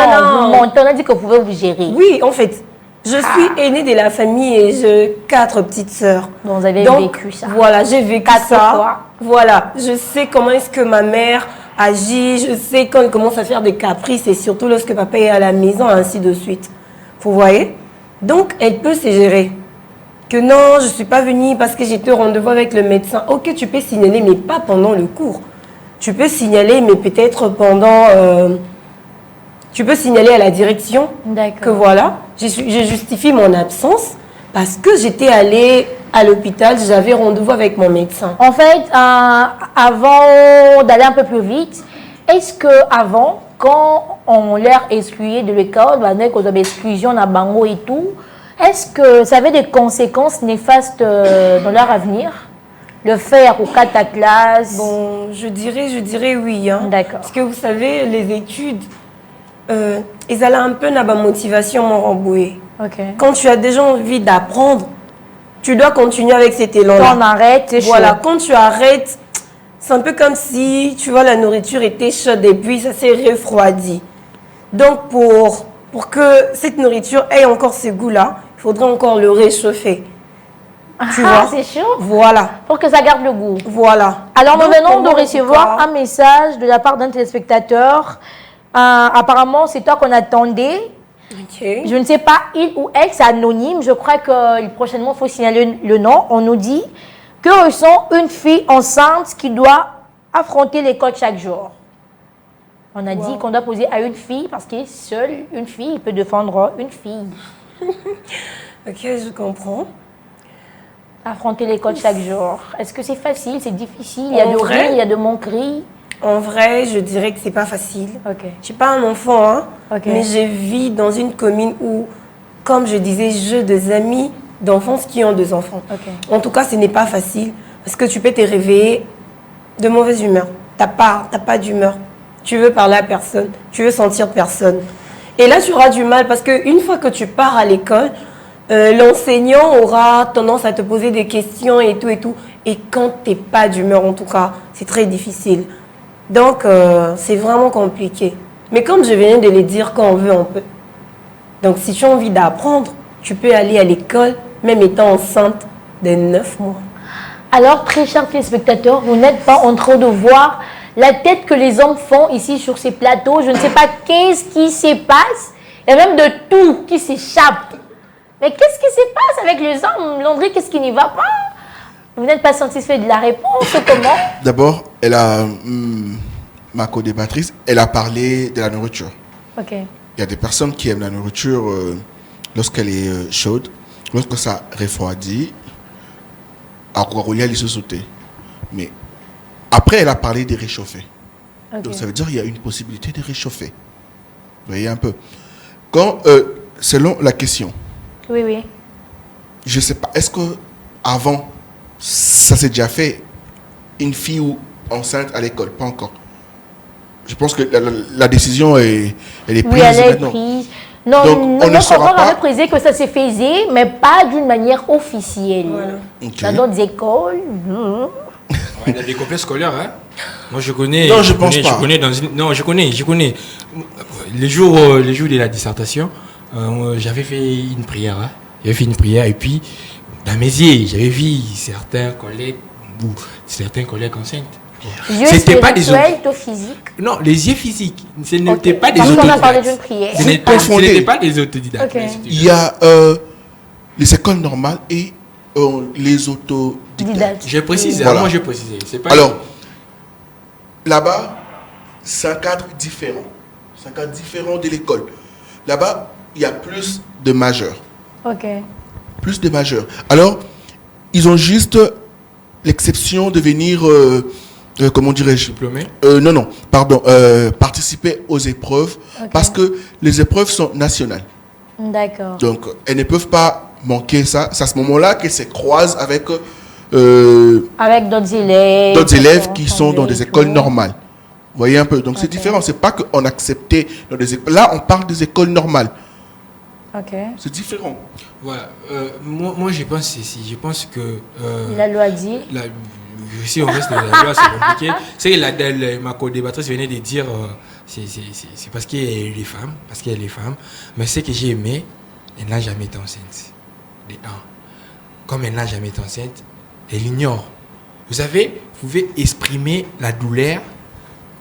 vous montez, on a dit que vous pouvez vous gérer. Oui, en fait, je suis aînée de la famille et j'ai 4 petites sœurs. Donc vous avez vécu ça. Voilà, j'ai vécu 4 ça. fois. Voilà, je sais comment est-ce que ma mère agit, je sais quand elle commence à faire des caprices et surtout lorsque papa est à la maison, ainsi de suite. Vous voyez? Donc, elle peut se gérer. Que non, je ne suis pas venue parce que j'étais au rendez-vous avec le médecin. Ok, tu peux signaler, mais pas pendant le cours. Tu peux signaler, mais peut-être pendant... tu peux signaler à la direction que voilà, j'ai justifié mon absence parce que j'étais allée à l'hôpital, j'avais rendez-vous avec mon médecin. En fait, avant d'aller un peu plus vite, est-ce qu'avant, quand on leur excluait de l'école, qu'on avait exclusion à Bango et tout, est-ce que ça avait des conséquences néfastes dans leur avenir? Le faire au 4 classe? Bon, je dirais oui. Hein. D'accord. Parce que vous savez, les études, ils allaient un peu dans la motivation m'enrembouer. Okay. Quand tu as déjà envie d'apprendre, tu dois continuer avec cet élan-là. Quand on arrête, c'est chaud. Voilà, quand tu arrêtes, c'est un peu comme si, tu vois, la nourriture était chaude et puis ça s'est refroidi. Donc, pour que cette nourriture ait encore ce goût-là, il faudrait encore le réchauffer. Tu vois? C'est chaud. Voilà. Pour que ça garde le goût. Voilà. Alors, nous venons de recevoir un message de la part d'un téléspectateur. Apparemment, c'est toi qu'on attendait. Okay. Je ne sais pas, il ou elle, c'est anonyme. Je crois que prochainement, il faut signaler le nom. On nous dit que ressent une fille enceinte qui doit affronter l'école chaque jour. On a dit qu'on doit poser à une fille parce que seule une fille peut défendre une fille. Ok, je comprends. Affronter l'école chaque jour. Est-ce que c'est facile, c'est difficile? Il y a de rire, il y a de moqueries. En vrai, je dirais que c'est pas facile. Ok. Je suis pas un enfant, hein, Ok. mais je vis dans une commune où comme je disais, j'ai des amis d'enfance qui ont 2 enfants. En tout cas, ce n'est pas facile parce que tu peux te réveiller de mauvaise humeur. T'as pas d'humeur. Tu veux parler à personne. Tu veux sentir personne. Et là, tu auras du mal parce qu'une fois que tu pars à l'école, l'enseignant aura tendance à te poser des questions et tout et tout. Et quand tu n'es pas d'humeur, en tout cas, c'est très difficile. Donc, c'est vraiment compliqué. Mais comme je viens de le dire, quand on veut, on peut. Donc, si tu as envie d'apprendre, tu peux aller à l'école, même étant enceinte de 9 mois. Alors, très chers téléspectateurs, vous n'êtes pas en train de voir la tête que les hommes font ici sur ces plateaux. Je ne sais pas qu'est-ce qui se passe. Il y a même de tout qui s'échappe. Mais qu'est-ce qui se passe avec les hommes, Landry? Qu'est-ce qui n'y va pas? Vous n'êtes pas satisfait de la réponse? Comment? D'abord, ma co-débattrice, elle a parlé de la nourriture. Ok. Il y a des personnes qui aiment la nourriture lorsqu'elle est chaude, lorsque ça refroidit. Alors, il y a les sauter. Mais après, elle a parlé de réchauffer. Okay. Donc, ça veut dire qu'il y a une possibilité de réchauffer. Vous voyez un peu. Quand, selon la question, oui. Je ne sais pas, est-ce que avant ça s'est déjà fait, une fille ou enceinte à l'école? Pas encore. Je pense que la décision elle est prise oui, elle est maintenant. Prise. Non, donc, on ne saura pas. On précisé que ça s'est faisait, mais pas d'une manière officielle. Voilà. Okay. Dans d'autres écoles. Il y a des complexes scolaires, hein. Moi, je connais. Non, je pense pas. Je connais. Les jours de la dissertation, j'avais fait une prière. Hein. J'avais fait une prière et puis, dans mes yeux, j'avais vu certains collègues enceintes. C'était pas des autres physiques. Non, les yeux physiques. Ce n'était pas des autodidactes. On a parlé d'une prière. Ce n'était pas des autodidactes. Okay. Il y a les écoles normales et les autodidactes. Je précise, voilà. Moi je précise. Alors, là-bas, c'est un cadre différent. C'est un cadre différent de l'école. Là-bas, il y a plus de majeurs. Ok. Plus de majeurs. Alors, ils ont juste l'exception de venir, comment dirais-je? Diplômé? Participer aux épreuves, okay. Parce que les épreuves sont nationales. D'accord. Donc, elles ne peuvent pas manquer ça. C'est à ce moment-là qu'elles se croisent avec d'autres élèves. D'autres élèves qui sont dans des écoles normales. Vous voyez un peu. Donc, c'est différent. C'est pas qu'on acceptait dans des écoles. Là, on parle des écoles normales. Ok. C'est différent. Voilà. Moi, je pense ceci. Je pense que la loi dit. Si on reste dans la loi, c'est compliqué. C'est que ma co-débattrice venait de dire, c'est parce qu'il y a les femmes, Mais ce que j'ai aimé, elle n'a jamais été enceinte. Comme elle n'a jamais été enceinte, elle ignore. Vous savez, vous pouvez exprimer la douleur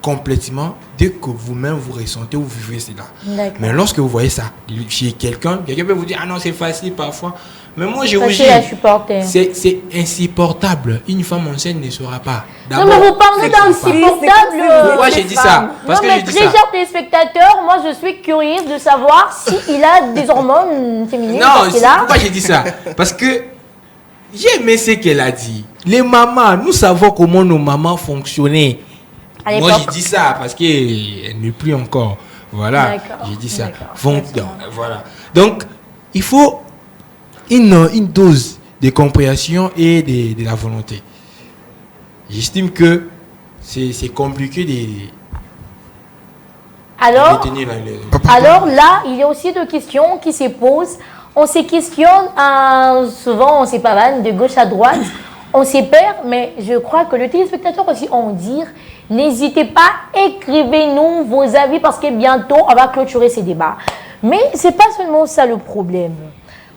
complètement dès que vous-même vous ressentez ou vous vivez cela. D'accord. Mais lorsque vous voyez ça chez quelqu'un peut vous dire ah non c'est facile parfois. Mais moi je vous dis c'est insupportable. Une femme enceinte ne saura pas. Non mais vous parlez d'insupportable. Pourquoi j'ai dit ça? Parce que très chers téléspectateurs, moi je suis curieuse de savoir s'il a des hormones féminines. Non, pourquoi j'ai dit ça? Parce que j'ai aimé ce qu'elle a dit. Les mamans, nous savons comment nos mamans fonctionnaient. Moi, j'ai dit ça parce qu'elle n'est plus encore. Voilà, j'ai dit ça. Voilà. Donc, il faut une dose de compréhension et de la volonté. J'estime que c'est compliqué de retenir alors là, il y a aussi deux questions qui se posent. On se questionne, souvent on se pavane de gauche à droite. On s'y perd, mais je crois que le téléspectateur aussi en dire, n'hésitez pas, écrivez-nous vos avis parce que bientôt on va clôturer ces débats. Mais ce n'est pas seulement ça le problème.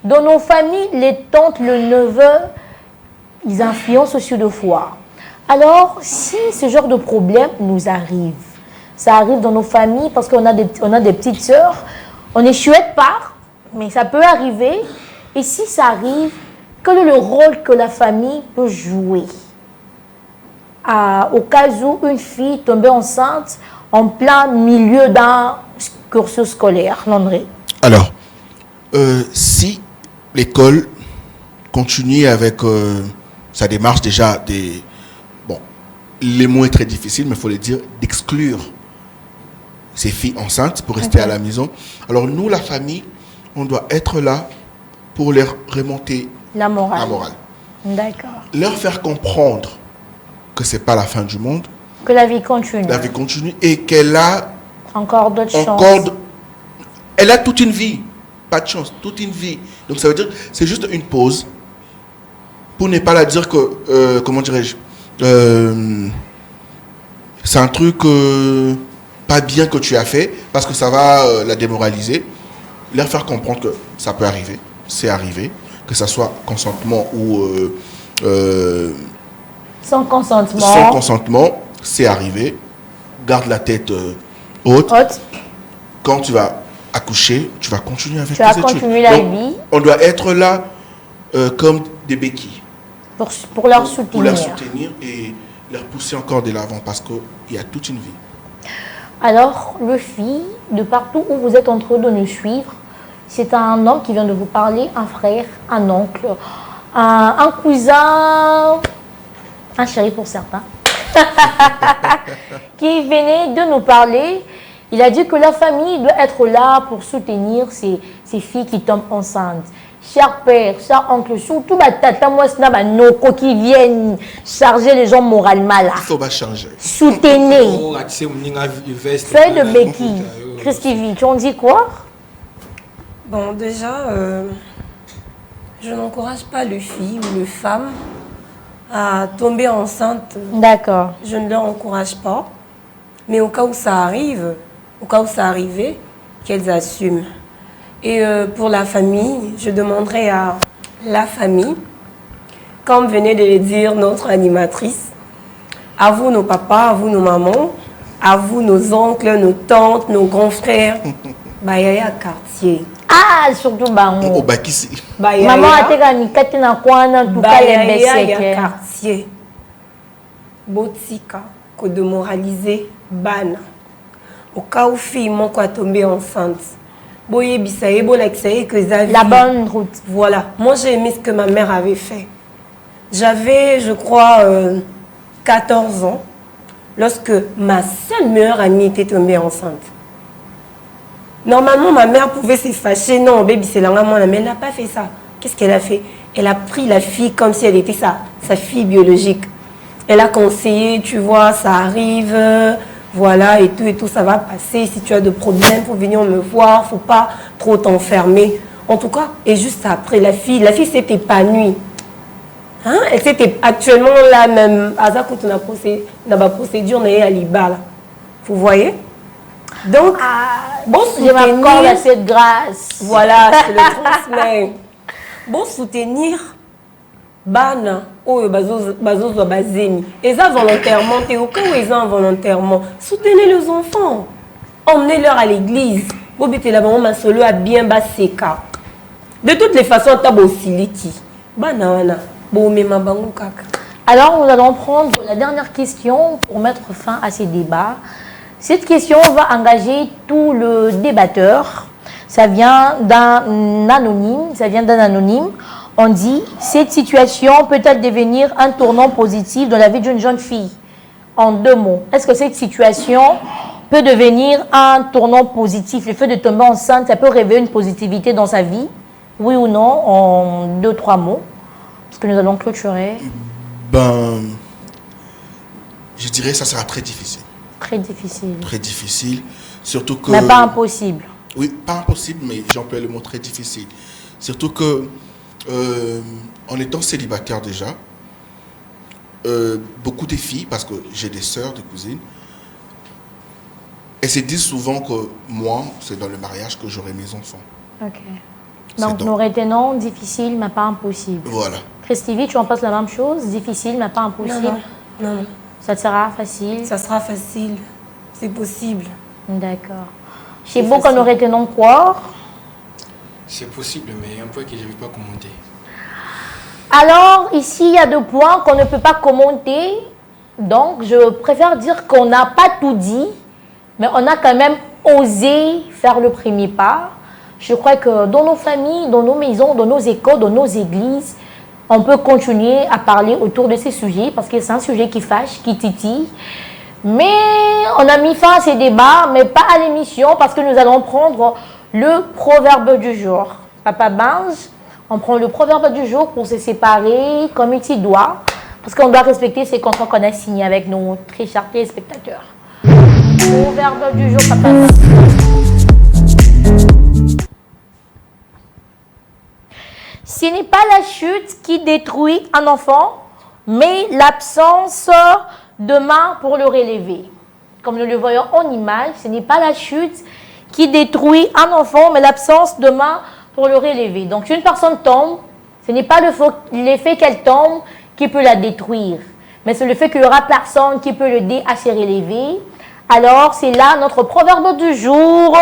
Dans nos familles, les tantes, le neveu, ils influencent aussi de foi. Alors, si ce genre de problème nous arrive, ça arrive dans nos familles parce qu'on a des petites sœurs, on ne souhaite pas, mais ça peut arriver. Et si ça arrive, quel est le rôle que la famille peut jouer au cas où une fille tombait enceinte en plein milieu d'un cursus scolaire, Landry? Alors, si l'école continue avec sa démarche déjà les mots est très difficile, mais il faut le dire, d'exclure ces filles enceintes pour rester à la maison. Alors nous, la famille, on doit être là pour leur remonter La morale. la morale. D'accord. Leur faire comprendre que c'est pas la fin du monde, Que la vie continue. la vie continue et qu'elle a Encore d'autres chances. elle a toute une vie, pas de chance, toute une vie. Donc ça veut dire c'est juste une pause pour ne pas la dire que comment dirais-je, c'est un truc pas bien que tu as fait parce que ça va la démoraliser. Leur faire comprendre que ça peut arriver, c'est arrivé, que ça soit consentement ou Sans consentement. sans consentement, c'est arrivé. Garde la tête haute. Haute. Quand tu vas accoucher, tu vas continuer avec Tu vas tes études. continuer la Donc, vie. on doit être là comme des béquilles Pour leur soutenir. pour leur soutenir et leur pousser encore de l'avant parce qu'il y a toute une vie. Alors, le filles, de partout où vous êtes en train de nous suivre, c'est un homme qui vient de vous parler, un frère, un oncle, un cousin, un chéri pour certains, qui venait de nous parler. Il a dit que la famille doit être là pour soutenir ces filles qui tombent enceintes. Cher père, cher oncle, surtout tata, moi, c'est qui viennent charger les gens moralement là. Il faut pas changer. Soutenez. Feuille de béquille. Christy, tu en dis quoi? Bon, déjà, je n'encourage pas les filles ou les femmes à tomber enceinte. D'accord. Je ne leur encourage pas. Mais au cas où ça arrive, au cas où ça arrivait, qu'elles assument. Et pour la famille, je demanderai à la famille, comme venait de le dire notre animatrice, à vous nos papas, à vous nos mamans, à vous nos oncles, nos tantes, nos grands frères, Bayaya quartier. Ah, surtout bango. Au bac ici. Maman a été gamikate na kwana tout cas les Bayaya quartier. Botika, ko démoraliser bana. Au cas où fille moko a tombé enceinte. Boye bisaye, bolaksaye que Xavier. La bonne route. Voilà. Moi, j'ai aimé ce que ma mère avait fait. J'avais, je crois, 14 ans lorsque ma seule meilleure amie était tombée enceinte. Normalement, ma mère pouvait se fâcher. Non, baby, c'est la maman, mais elle n'a pas fait ça. Qu'est-ce qu'elle a fait? Elle a pris la fille comme si elle était sa fille biologique. Elle a conseillé, tu vois, ça arrive, voilà, et tout, ça va passer. Si tu as des problèmes, il faut venir me voir, il ne faut pas trop t'enfermer. En tout cas, et juste après, la fille s'est épanouie. Hein? Elle s'était actuellement là même, à ça quand on a la procédure, on est à l'IBA. Vous voyez? Donc, bon Je m'accorde à cette grâce. voilà, je le transmets. Bon soutenir, bana, oh, bazo bazemi. Et ça volontairement, t'es au cas où ils ont volontairement. Soutenez les enfants. Emmenez-leur à l'église. Bobité la maman solo a bien basseka. De toutes les façons, t'as beau siliki. Bana wana, bo mema bangu kaka. Alors, nous allons prendre la dernière question pour mettre fin à ces débats. Cette question va engager tout le débatteur. Ça vient d'un anonyme. On dit, cette situation peut-elle devenir un tournant positif dans la vie d'une jeune fille? En 2 mots, est-ce que cette situation peut devenir un tournant positif? Le fait de tomber enceinte, ça peut révéler une positivité dans sa vie? Oui ou non, en 2-3 mots? Parce que nous allons clôturer. Ben, je dirais que ça sera très difficile. Très difficile. Très difficile. Surtout que... Mais pas impossible. Oui, pas impossible, mais j'emploie le mot très difficile. Surtout que, en étant célibataire déjà, beaucoup de filles, parce que j'ai des sœurs, des cousines, elles se disent souvent que moi, c'est dans le mariage que j'aurai mes enfants. Ok. Donc, nous retenons difficile, mais pas impossible. Voilà. Christy, tu en penses la même chose? Difficile, mais pas impossible? Non. Ça te sera facile? Ça sera facile. C'est possible. D'accord. Chez vous, quand nous retenons quoi? C'est possible, mais un point que je ne vais pas commenter. Alors, ici, il y a 2 points qu'on ne peut pas commenter. Donc, je préfère dire qu'on n'a pas tout dit, mais on a quand même osé faire le premier pas. Je crois que dans nos familles, dans nos maisons, dans nos écoles, dans nos églises, on peut continuer à parler autour de ces sujets parce que c'est un sujet qui fâche, qui titille. Mais on a mis fin à ces débats, mais pas à l'émission parce que nous allons prendre le proverbe du jour. Papa Binge, on prend le proverbe du jour pour se séparer comme il s'y doit, parce qu'on doit respecter ces contrats qu'on a signés avec nos très chers téléspectateurs. Proverbe du jour, Papa Binge. Ce n'est pas la chute qui détruit un enfant, mais l'absence de main pour le relever. Comme nous le voyons en image, ce n'est pas la chute qui détruit un enfant, mais l'absence de main pour le relever. Donc, si une personne tombe, ce n'est pas l'effet qu'elle tombe qui peut la détruire, mais c'est le fait qu'il n'y aura personne qui peut l'aider à se relever. Alors, c'est là notre proverbe du jour.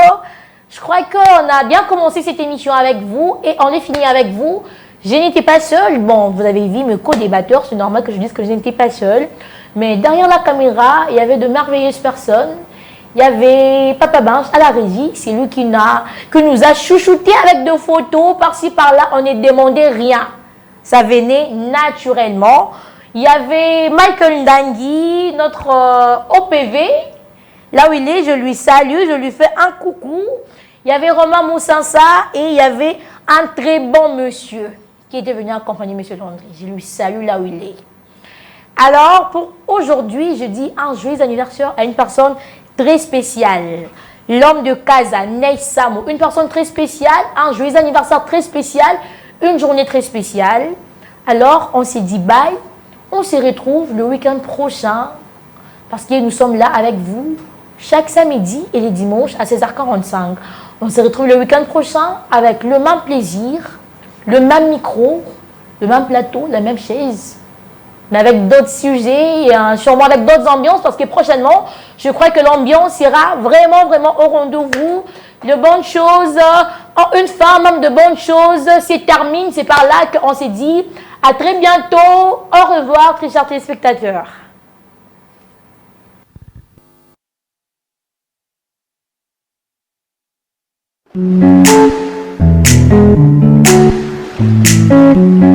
Je crois qu'on a bien commencé cette émission avec vous et on est fini avec vous. Je n'étais pas seule. Bon, vous avez vu mes co-débatteurs, c'est normal que je dise que je n'étais pas seule. Mais derrière la caméra, il y avait de merveilleuses personnes. Il y avait Papa Binge à la régie, c'est lui qui nous a chouchouté avec des photos par-ci par-là. On ne demandait rien. Ça venait naturellement. Il y avait Michael Ndangui, notre OPV. Là où il est, je lui salue, je lui fais un coucou. Il y avait Romain Moussansa et il y avait un très bon monsieur qui était venu accompagner M. Landry. Je lui salue là où il est. Alors, pour aujourd'hui, je dis un joyeux anniversaire à une personne très spéciale. L'homme de Casa, Ney Samo. Une personne très spéciale, un joyeux anniversaire très spécial, une journée très spéciale. Alors, on s'est dit bye. On se retrouve le week-end prochain parce que nous sommes là avec vous chaque samedi et les dimanches à 16h45. On se retrouve le week-end prochain avec le même plaisir, le même micro, le même plateau, la même chaise, mais avec d'autres sujets et sûrement avec d'autres ambiances parce que prochainement, je crois que l'ambiance sera vraiment, vraiment au rendez-vous. De bonnes choses, en une femme, même de bonnes choses, c'est terminé. C'est par là qu'on s'est dit à très bientôt. Au revoir, très chers téléspectateurs. Thank you.